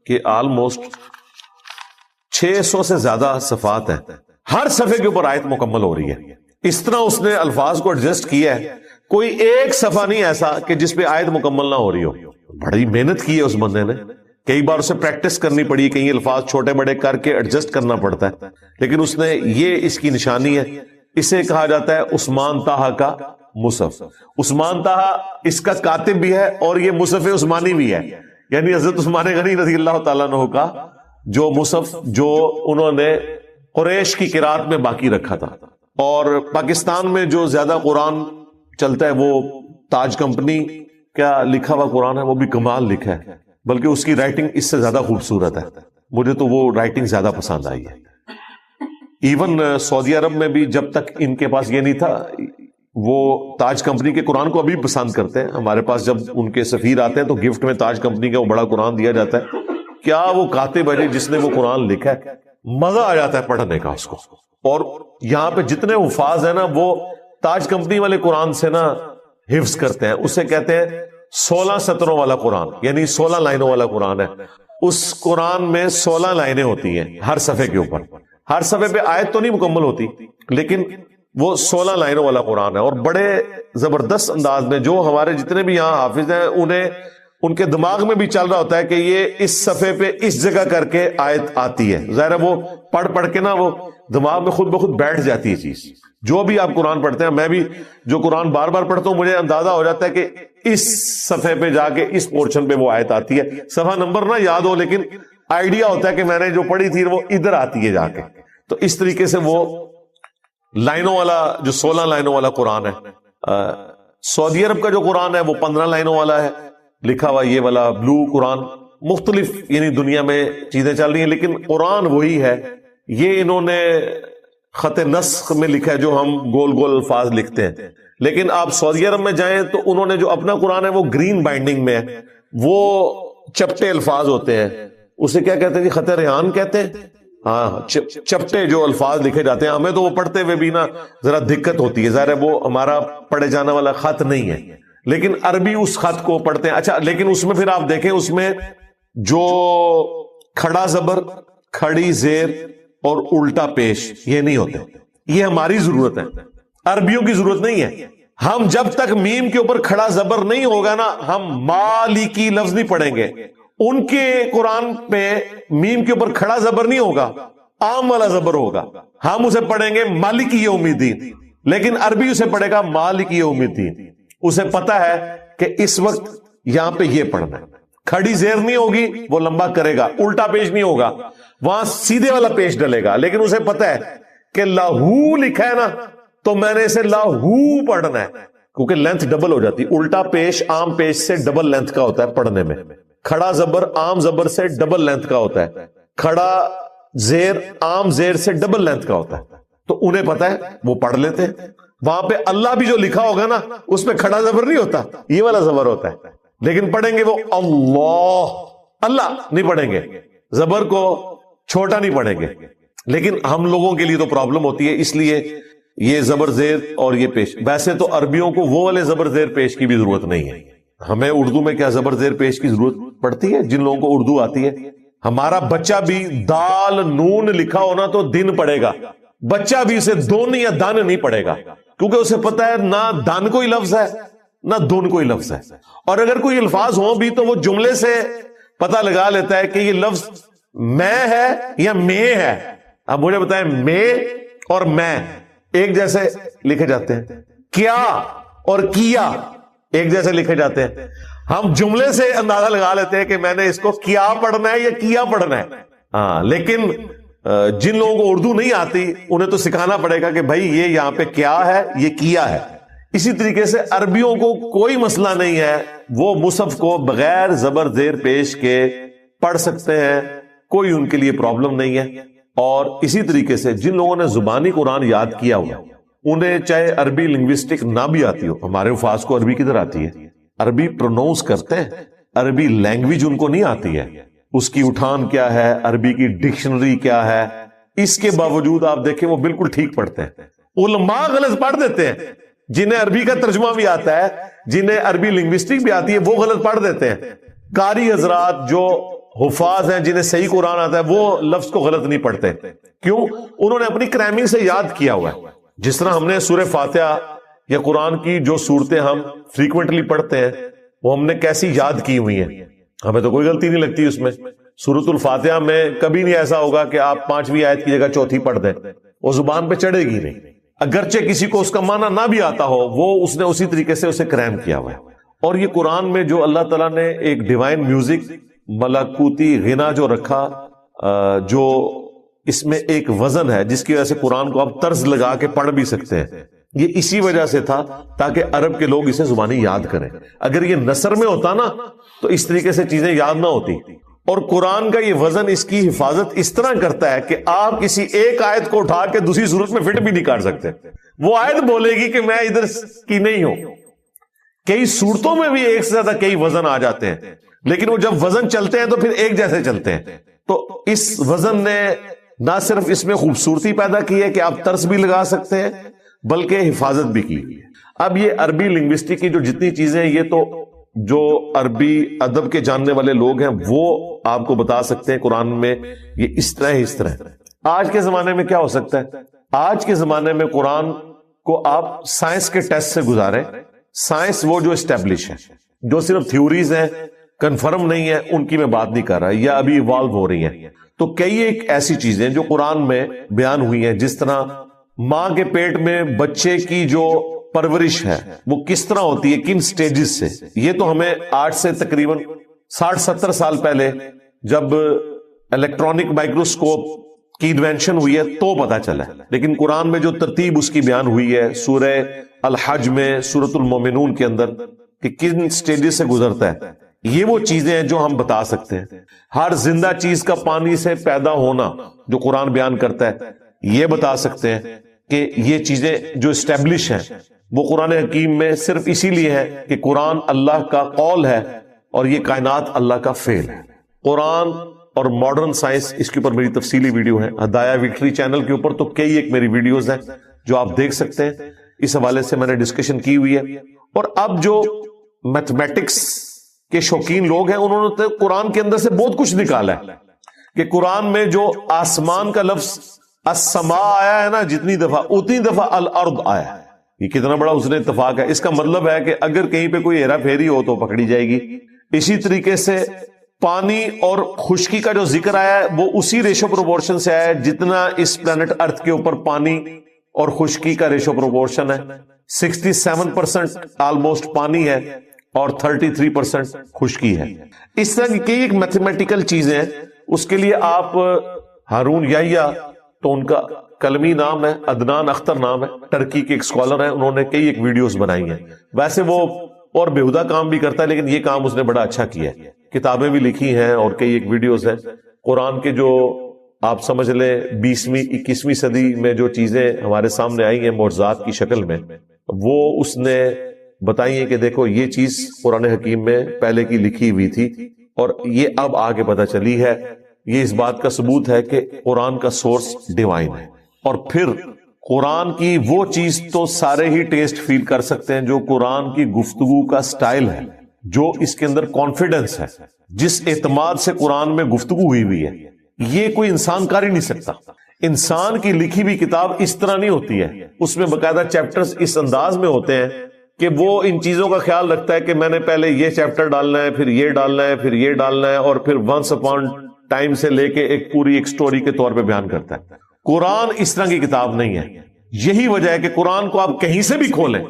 کے آلموسٹ 600 سے زیادہ صفحات ہیں، ہر صفحے کے اوپر آیت مکمل ہو رہی ہے۔ اس طرح اس نے الفاظ کو ایڈجسٹ کیا ہے، کوئی ایک صفحہ نہیں ایسا کہ جس پہ آیت مکمل نہ ہو رہی ہو۔ بڑی محنت کی ہے اس بندے نے، کئی بار اسے پریکٹس کرنی پڑی، کئی الفاظ چھوٹے بڑے کر کے ایڈجسٹ کرنا پڑتا ہے، لیکن اس نے یہ اس کی نشانی ہے. اسے کہا جاتا ہے عثمان طٰہٰ کا مصحف. عثمان طٰہٰ اس کا کاتب بھی ہے اور یہ مصحف عثمانی بھی ہے، یعنی حضرت عثمان غنی رضی اللہ تعالیٰ عنہ کا جو مصحف جو انہوں نے قریش کی قرات میں باقی رکھا تھا. اور پاکستان میں جو زیادہ قرآن چلتا ہے وہ تاج کمپنی کا لکھا ہوا قرآن ہے، وہ بھی کمال لکھا ہے، بلکہ اس کی رائٹنگ اس سے زیادہ خوبصورت ہے. مجھے تو وہ رائٹنگ زیادہ پسند آئی ہے. ایون سعودی عرب میں بھی جب تک ان کے پاس یہ نہیں تھا، وہ تاج کمپنی کے قرآن کو ابھی پسند کرتے ہیں. ہمارے پاس جب ان کے سفیر آتے ہیں تو گفٹ میں تاج کمپنی کا وہ بڑا قرآن دیا جاتا ہے. کیا وہ کاتب ہے جس نے وہ قرآن لکھا ہے، مزہ آ جاتا ہے پڑھنے کا اس کو. اور یہاں پہ جتنے الفاظ ہیں نا وہ تاج کمپنی والے قرآن سے نا حفظ کرتے ہیں. اسے کہتے ہیں 16 سطروں والا قرآن، یعنی 16 لائنوں والا قرآن ہے. اس قرآن میں 16 لائنیں ہوتی ہیں ہر صفحے کے اوپر. ہر صفحے پہ آیت تو نہیں مکمل ہوتی، لیکن وہ 16 لائنوں والا قرآن ہے. اور بڑے زبردست انداز میں جو ہمارے جتنے بھی یہاں حافظ ہیں انہیں ان کے دماغ میں بھی چل رہا ہوتا ہے کہ یہ اس صفحے پہ اس جگہ کر کے آیت آتی ہے. ظاہر ہے وہ پڑھ پڑھ کے نا وہ دماغ میں خود بخود بیٹھ جاتی ہے چیز. جو بھی آپ قرآن پڑھتے ہیں، میں بھی جو قرآن بار بار پڑھتا ہوں مجھے اندازہ ہو جاتا ہے کہ اس صفحے پہ جا کے اس پورشن پہ وہ آیت آتی ہے. صفحہ نمبر نہ یاد ہو لیکن آئیڈیا ہوتا ہے کہ میں نے جو پڑھی تھی وہ ادھر آتی ہے جا کے. تو اس طریقے سے وہ لائنوں والا جو 16 لائنوں والا قرآن ہے. سعودی عرب کا جو قرآن ہے وہ 15 لائنوں والا ہے لکھا ہوا. یہ والا بلو قرآن مختلف یعنی دنیا میں چیزیں چل رہی ہیں لیکن قرآن وہی ہے. یہ انہوں نے خط نسخ میں لکھا ہے جو ہم گول گول الفاظ لکھتے ہیں. لیکن آپ سعودی عرب میں جائیں تو انہوں نے جو اپنا قرآن ہے وہ گرین بائنڈنگ میں ہے. وہ چپٹے الفاظ ہوتے ہیں. اسے کیا کہتے ہیں جی؟ خط ریحان کہتے ہیں. ہاں، چپٹے جو الفاظ لکھے جاتے ہیں. ہمیں تو وہ پڑھتے ہوئے بھی نا ذرا دقت ہوتی ہے. ظاہر ہے وہ ہمارا پڑھے جانے والا خط نہیں ہے، لیکن عربی اس خط کو پڑھتے ہیں. اچھا، لیکن اس میں پھر آپ دیکھیں اس میں جو کھڑا زبر، کھڑی زیر اور الٹا پیش یہ نہیں ہوتے. یہ ہماری ضرورت ہے، عربیوں کی ضرورت نہیں ہے. ہم جب تک میم کے اوپر کھڑا زبر نہیں ہوگا نا ہم مالکی لفظ نہیں پڑھیں گے. ان کے قرآن پہ میم کے اوپر کھڑا زبر نہیں ہوگا، عام والا زبر ہوگا. ہم اسے پڑھیں گے مالکی یوم الدین، لیکن عربی اسے پڑھے گا مالکی یوم الدین. اسے پتا ہے کہ اس وقت یہاں پہ یہ پڑھنا ہے. کھڑی زیر نہیں ہوگی وہ لمبا کرے گا، الٹا پیش نہیں ہوگا، وہاں سیدھے والا پیش ڈلے گا. لیکن اسے پتا ہے کہ لاہو لکھا ہے نا تو میں نے اسے لاہو پڑھنا ہے کیونکہ لینتھ ڈبل ہو جاتی. الٹا پیش عام پیش سے ڈبل لینتھ کا ہوتا ہے پڑھنے میں. کھڑا زبر عام زبر سے ڈبل لینتھ کا ہوتا ہے. کھڑا زیر عام زیر سے ڈبل لینتھ کا ہوتا ہے. تو انہیں پتا ہے وہ پڑھ لیتے ہیں. وہاں پہ اللہ بھی جو لکھا ہوگا نا اس پہ کھڑا زبر نہیں ہوتا، یہ والا زبر ہوتا ہے. لیکن پڑھیں گے وہ اللہ نہیں پڑھیں گے، زبر کو چھوٹا نہیں پڑھیں گے. لیکن ہم لوگوں کے لیے تو پرابلم ہوتی ہے، اس لیے یہ زبر زیر اور یہ پیش. ویسے تو عربیوں کو وہ والے زبر زیر پیش کی بھی ضرورت نہیں ہے. ہمیں اردو میں کیا زبر زیر پیش کی ضرورت پڑتی ہے؟ جن لوگوں کو اردو آتی ہے. ہمارا بچہ بھی دال نون لکھا ہونا تو دن پڑھے گا، بچہ بھی اسے دون یا دن نہیں پڑھے گا کیونکہ اسے پتا ہے نہ دن کوئی لفظ ہے نہ دون کوئی لفظ ہے. اور اگر کوئی الفاظ ہوں بھی تو وہ جملے سے پتہ لگا لیتا ہے کہ یہ لفظ میں ہے یا میں ہے. اب مجھے بتائیں میں اور میں ایک جیسے لکھے جاتے ہیں، کیا اور کیا ایک جیسے لکھے جاتے ہیں. ہم جملے سے اندازہ لگا لیتے ہیں کہ میں نے اس کو کیا پڑھنا ہے یا کیا پڑھنا ہے. ہاں، لیکن جن لوگوں کو اردو نہیں آتی انہیں تو سکھانا پڑے گا کہ بھائی یہ یہاں پہ کیا ہے، یہ کیا ہے. اسی طریقے سے عربیوں کو کوئی مسئلہ نہیں ہے، وہ مصحف کو بغیر زبر زیر پیش کے پڑھ سکتے ہیں، کوئی ان کے لیے پرابلم نہیں ہے. اور اسی طریقے سے جن لوگوں نے زبانی قرآن یاد کیا ہوا انہیں چاہے عربی لنگوسٹک نہ بھی آتی ہو. ہمارے حفاظ کو عربی کدھر آتی ہے؟ عربی پروناؤنس کرتے ہیں، عربی لینگویج ان کو نہیں آتی ہے. اس کی اٹھان کیا ہے، عربی کی ڈکشنری کیا ہے، اس کے باوجود آپ دیکھیں وہ بالکل ٹھیک پڑھتے ہیں. علماء غلط پڑھ دیتے ہیں، جنہیں عربی کا ترجمہ بھی آتا ہے، جنہیں عربی لنگوسٹک بھی آتی ہے، وہ غلط پڑھ دیتے ہیں. قاری حضرات جو حفاظ ہیں جنہیں صحیح قرآن آتا ہے وہ لفظ کو غلط نہیں پڑھتے. کیوں؟ انہوں نے اپنی کرائمنگ سے یاد کیا ہوا ہے. جس طرح ہم نے سورہ فاتحہ یا قرآن کی جو صورتیں ہم فریکوینٹلی پڑھتے ہیں وہ ہم نے کیسی یاد کی ہوئی ہیں. ہمیں تو کوئی غلطی نہیں لگتی اس میں. سورۃ الفاتحہ میں کبھی نہیں ایسا ہوگا کہ آپ 5ویں آیت کی جگہ 4تھی پڑھ دیں، وہ زبان پہ چڑھے گی نہیں، اگرچہ کسی کو اس کا معنی نہ بھی آتا ہو، وہ اس نے اسی طریقے سے اسے کریم کیا ہوا ہے. اور یہ قرآن میں جو اللہ تعالیٰ نے ایک ڈیوائن میوزک، ملکوتی غنا جو رکھا، جو اس میں ایک وزن ہے جس کی وجہ سے قرآن کو آپ طرز لگا کے پڑھ بھی سکتے ہیں، یہ اسی وجہ سے تھا تاکہ عرب کے لوگ اسے زبانی یاد کریں. اگر یہ نثر میں ہوتا نا تو اس طریقے سے چیزیں یاد نہ ہوتی. اور قرآن کا یہ وزن اس کی حفاظت اس طرح کرتا ہے کہ آپ کسی ایک آیت کو اٹھا کے دوسری صورت میں فٹ بھی نہیں کر سکتے. وہ آیت بولے گی کہ میں ادھر کی نہیں ہوں. کئی صورتوں میں بھی ایک سے زیادہ کئی وزن آ جاتے ہیں، لیکن وہ جب وزن چلتے ہیں تو پھر ایک جیسے چلتے ہیں. تو اس وزن نے نہ صرف اس میں خوبصورتی پیدا کی ہے کہ آپ طرز بھی لگا سکتے ہیں، بلکہ حفاظت بھی کی ہے. اب یہ عربی لنگوسٹک کی جو جتنی چیزیں ہیں، یہ تو جو عربی ادب کے جاننے والے لوگ ہیں وہ آپ کو بتا سکتے ہیں قرآن میں یہ اس طرح. آج کے زمانے میں کیا ہو سکتا ہے؟ آج کے زمانے میں قرآن کو آپ سائنس کے ٹیسٹ سے گزاریں. سائنس وہ جو اسٹیبلش ہے، جو صرف تھیوریز ہیں، کنفرم نہیں ہے، ان کی میں بات نہیں کر رہا، یا ابھی ایوالو ہو رہی ہیں. تو کئی ایک ایسی چیزیں جو قرآن میں بیان ہوئی ہیں، جس طرح ماں کے پیٹ میں بچے کی جو پرورش ہے وہ کس طرح ہوتی ہے، کن سٹیجز سے، یہ تو ہمیں آج سے تقریباً 60-70 سال پہلے جب الیکٹرانک مائکروسکوپ کی انوینشن ہوئی ہے تو پتا چلا ہے. لیکن قرآن میں جو ترتیب اس کی بیان ہوئی ہے سورہ الحج میں، سورۃ المومنون کے اندر، کہ کن سٹیجز سے گزرتا ہے، یہ وہ چیزیں ہیں جو ہم بتا سکتے ہیں. ہر زندہ چیز کا پانی سے پیدا ہونا جو قرآن بیان کرتا ہے، یہ بتا سکتے ہیں کہ یہ چیزیں جو اسٹیبلش ہیں وہ قرآن حکیم میں صرف اسی لیے ہے کہ قرآن اللہ کا قول ہے اور یہ کائنات اللہ کا فعل ہے. قرآن اور ماڈرن سائنس، اس کے اوپر میری تفصیلی ویڈیو ہے ہدایہ وکٹری چینل کے اوپر، تو کئی ایک میری ویڈیوز ہیں جو آپ دیکھ سکتے ہیں. اس حوالے سے میں نے ڈسکشن کی ہوئی ہے. اور اب جو میتھمیٹکس کے شوقین لوگ ہیں، انہوں نے قرآن کے اندر سے بہت کچھ نکالا ہے کہ قرآن میں جو آسمان کا لفظ السماء آیا ہے نا، جتنی دفعہ اتنی دفعہ الارض آیا ہے. یہ کتنا بڑا اس نے اتفاق ہے. اس کا مطلب ہے کہ اگر کہیں پہ کوئی ہیرا پھیری ہو تو پکڑی جائے گی. اسی طریقے سے پانی اور خشکی کا جو ذکر آیا ہے وہ اسی ریشو پروپورشن سے آیا ہے جتنا اس پلانٹ ارتھ کے اوپر پانی اور خشکی کا ریشو پروپورشن ہے. 67% آلموسٹ پانی ہے اور 33% خشکی ہے. اس طرح کی کئی ایک میتھمیٹیکل چیزیں ہیں. اس کے لیے آپ ہارون یحییٰ، تو ان کا کلمی نام ہے، عدنان اختر نام ہے، ٹرکی کے ایک اسکالر ہیں، انہوں نے کئی ایک ویڈیوز بنائی ہیں. ویسے وہ اور بےہودہ کام بھی کرتا ہے، لیکن یہ کام اس نے بڑا اچھا کیا ہے. کتابیں بھی لکھی ہیں اور کئی ایک ویڈیوز ہیں. قرآن کے جو آپ سمجھ لیں 20ویں 21ویں صدی میں جو چیزیں ہمارے سامنے آئی ہیں معجزات کی شکل میں، وہ اس نے بتائی ہیں کہ دیکھو یہ چیز قرآن حکیم میں پہلے کی لکھی ہوئی تھی اور یہ اب آگے پتہ چلی ہے. یہ اس بات کا ثبوت ہے کہ قرآن کا سورس ڈیوائن ہے. اور پھر قرآن کی وہ چیز تو سارے ہی ٹیسٹ فیل کر سکتے ہیں جو قرآن کی گفتگو کا سٹائل ہے، جو اس کے اندر کانفیڈنس ہے، جس اعتماد سے قرآن میں گفتگو ہوئی ہے، یہ کوئی انسان کر ہی نہیں سکتا. انسان کی لکھی ہوئی کتاب اس طرح نہیں ہوتی ہے. اس میں باقاعدہ چیپٹرز اس انداز میں ہوتے ہیں کہ وہ ان چیزوں کا خیال رکھتا ہے کہ میں نے پہلے یہ چیپٹر ڈالنا ہے، پھر یہ ڈالنا ہے، پھر یہ ڈالنا ہے، اور پھر ونس اپون ٹائم سے لے کے ایک پوری ایک سٹوری کے طور پہ بیان کرتا ہے. قرآن اس طرح کی کتاب نہیں ہے. یہی وجہ ہے کہ قرآن کو آپ کہیں سے بھی کھولیں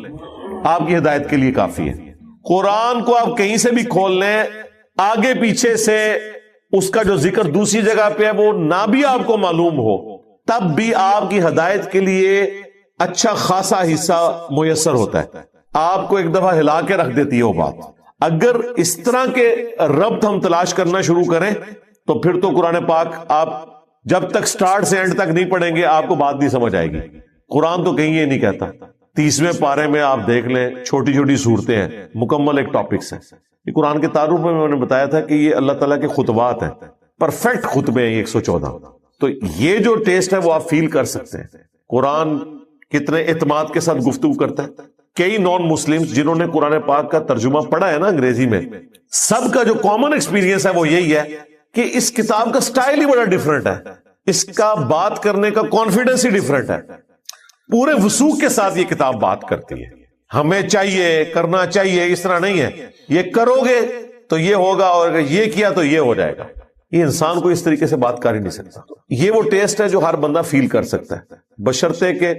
آپ کی ہدایت کے لیے کافی ہے. قرآن کو آپ کہیں سے بھی کھول لیں، آگے پیچھے سے اس کا جو ذکر دوسری جگہ پہ ہے وہ نہ بھی آپ کو معلوم ہو، تب بھی آپ کی ہدایت کے لیے اچھا خاصا حصہ میسر ہوتا ہے. آپ کو ایک دفعہ ہلا کے رکھ دیتی ہے وہ بات. اگر اس طرح کے ربط ہم تلاش کرنا شروع کریں تو پھر تو قرآن پاک آپ جب تک سٹارٹ سے اینڈ تک نہیں پڑھیں گے آپ کو بات نہیں سمجھ آئے گی. قرآن تو کہیں یہ نہیں کہتا. 30ویں پارے میں آپ دیکھ لیں چھوٹی چھوٹی صورتیں ہیں، مکمل ایک ٹاپکس ہیں. یہ قرآن کے تعارف میں نے بتایا تھا کہ یہ اللہ تعالیٰ کے خطبات ہیں، پرفیکٹ خطبے ہیں 114. تو یہ جو ٹیسٹ ہے وہ آپ فیل کر سکتے ہیں. قرآن کتنے اعتماد کے ساتھ گفتگو کرتا ہے. کئی نان مسلمز جنہوں نے قرآن پاک کا ترجمہ پڑھا ہے نا انگریزی میں، سب کا جو کامن ایکسپیرینس ہے وہ یہی ہے کہ اس کتاب کا سٹائل ہی بڑا ڈیفرنٹ ہے، اس کا بات کرنے کا کانفیڈنس ہی ڈیفرنٹ ہے. پورے وثوق کے ساتھ یہ کتاب بات کرتی ہے. ہمیں چاہیے کرنا چاہیے اس طرح نہیں ہے. یہ کرو گے تو یہ ہوگا اور اگر یہ کیا تو یہ ہو جائے گا. یہ انسان کو اس طریقے سے بات کر ہی نہیں سکتا. یہ وہ ٹیسٹ ہے جو ہر بندہ فیل کر سکتا ہے، بشرطے کہ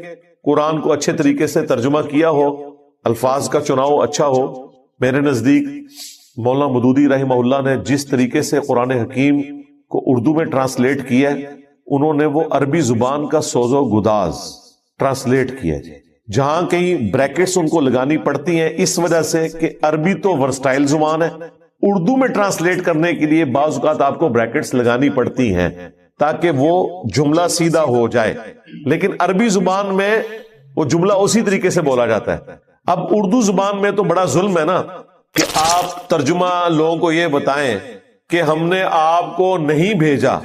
قرآن کو اچھے طریقے سے ترجمہ کیا ہو، الفاظ کا چناؤ اچھا ہو. میرے نزدیک مولانا مودودی رحمہ اللہ نے جس طریقے سے قرآن حکیم کو اردو میں ٹرانسلیٹ کیا ہے، انہوں نے وہ عربی زبان کا سوز و گداز ٹرانسلیٹ کیا ہے. جہاں کہیں بریکٹس ان کو لگانی پڑتی ہیں اس وجہ سے کہ عربی تو ورسٹائل زبان ہے، اردو میں ٹرانسلیٹ کرنے کے لیے بعض اوقات آپ کو بریکٹس لگانی پڑتی ہیں تاکہ وہ جملہ سیدھا ہو جائے، لیکن عربی زبان میں وہ جملہ اسی طریقے سے بولا جاتا ہے. اب اردو زبان میں تو بڑا ظلم ہے نا کہ آپ ترجمہ لوگوں کو یہ بتائیں کہ ہم نے آپ کو نہیں بھیجا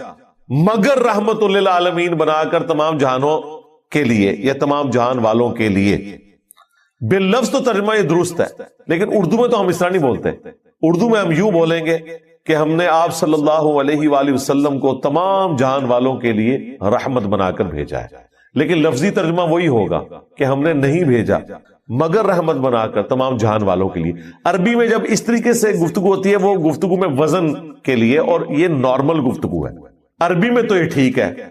مگر رحمت للعالمین بنا کر تمام جہانوں کے لیے یا تمام جہان والوں کے لیے. باللفظ تو ترجمہ یہ درست ہے، لیکن اردو میں تو ہم اس طرح نہیں بولتے. اردو میں ہم یوں بولیں گے کہ ہم نے آپ صلی اللہ علیہ وآلہ وسلم کو تمام جہان والوں کے لیے رحمت بنا کر بھیجا ہے، لیکن لفظی ترجمہ وہی ہوگا کہ ہم نے نہیں بھیجا مگر رحمت بنا کر تمام جہان والوں کے لیے. عربی میں جب اس طریقے سے گفتگو ہوتی ہے وہ گفتگو میں وزن کے لیے، اور یہ نارمل گفتگو ہے. عربی میں تو یہ ٹھیک ہے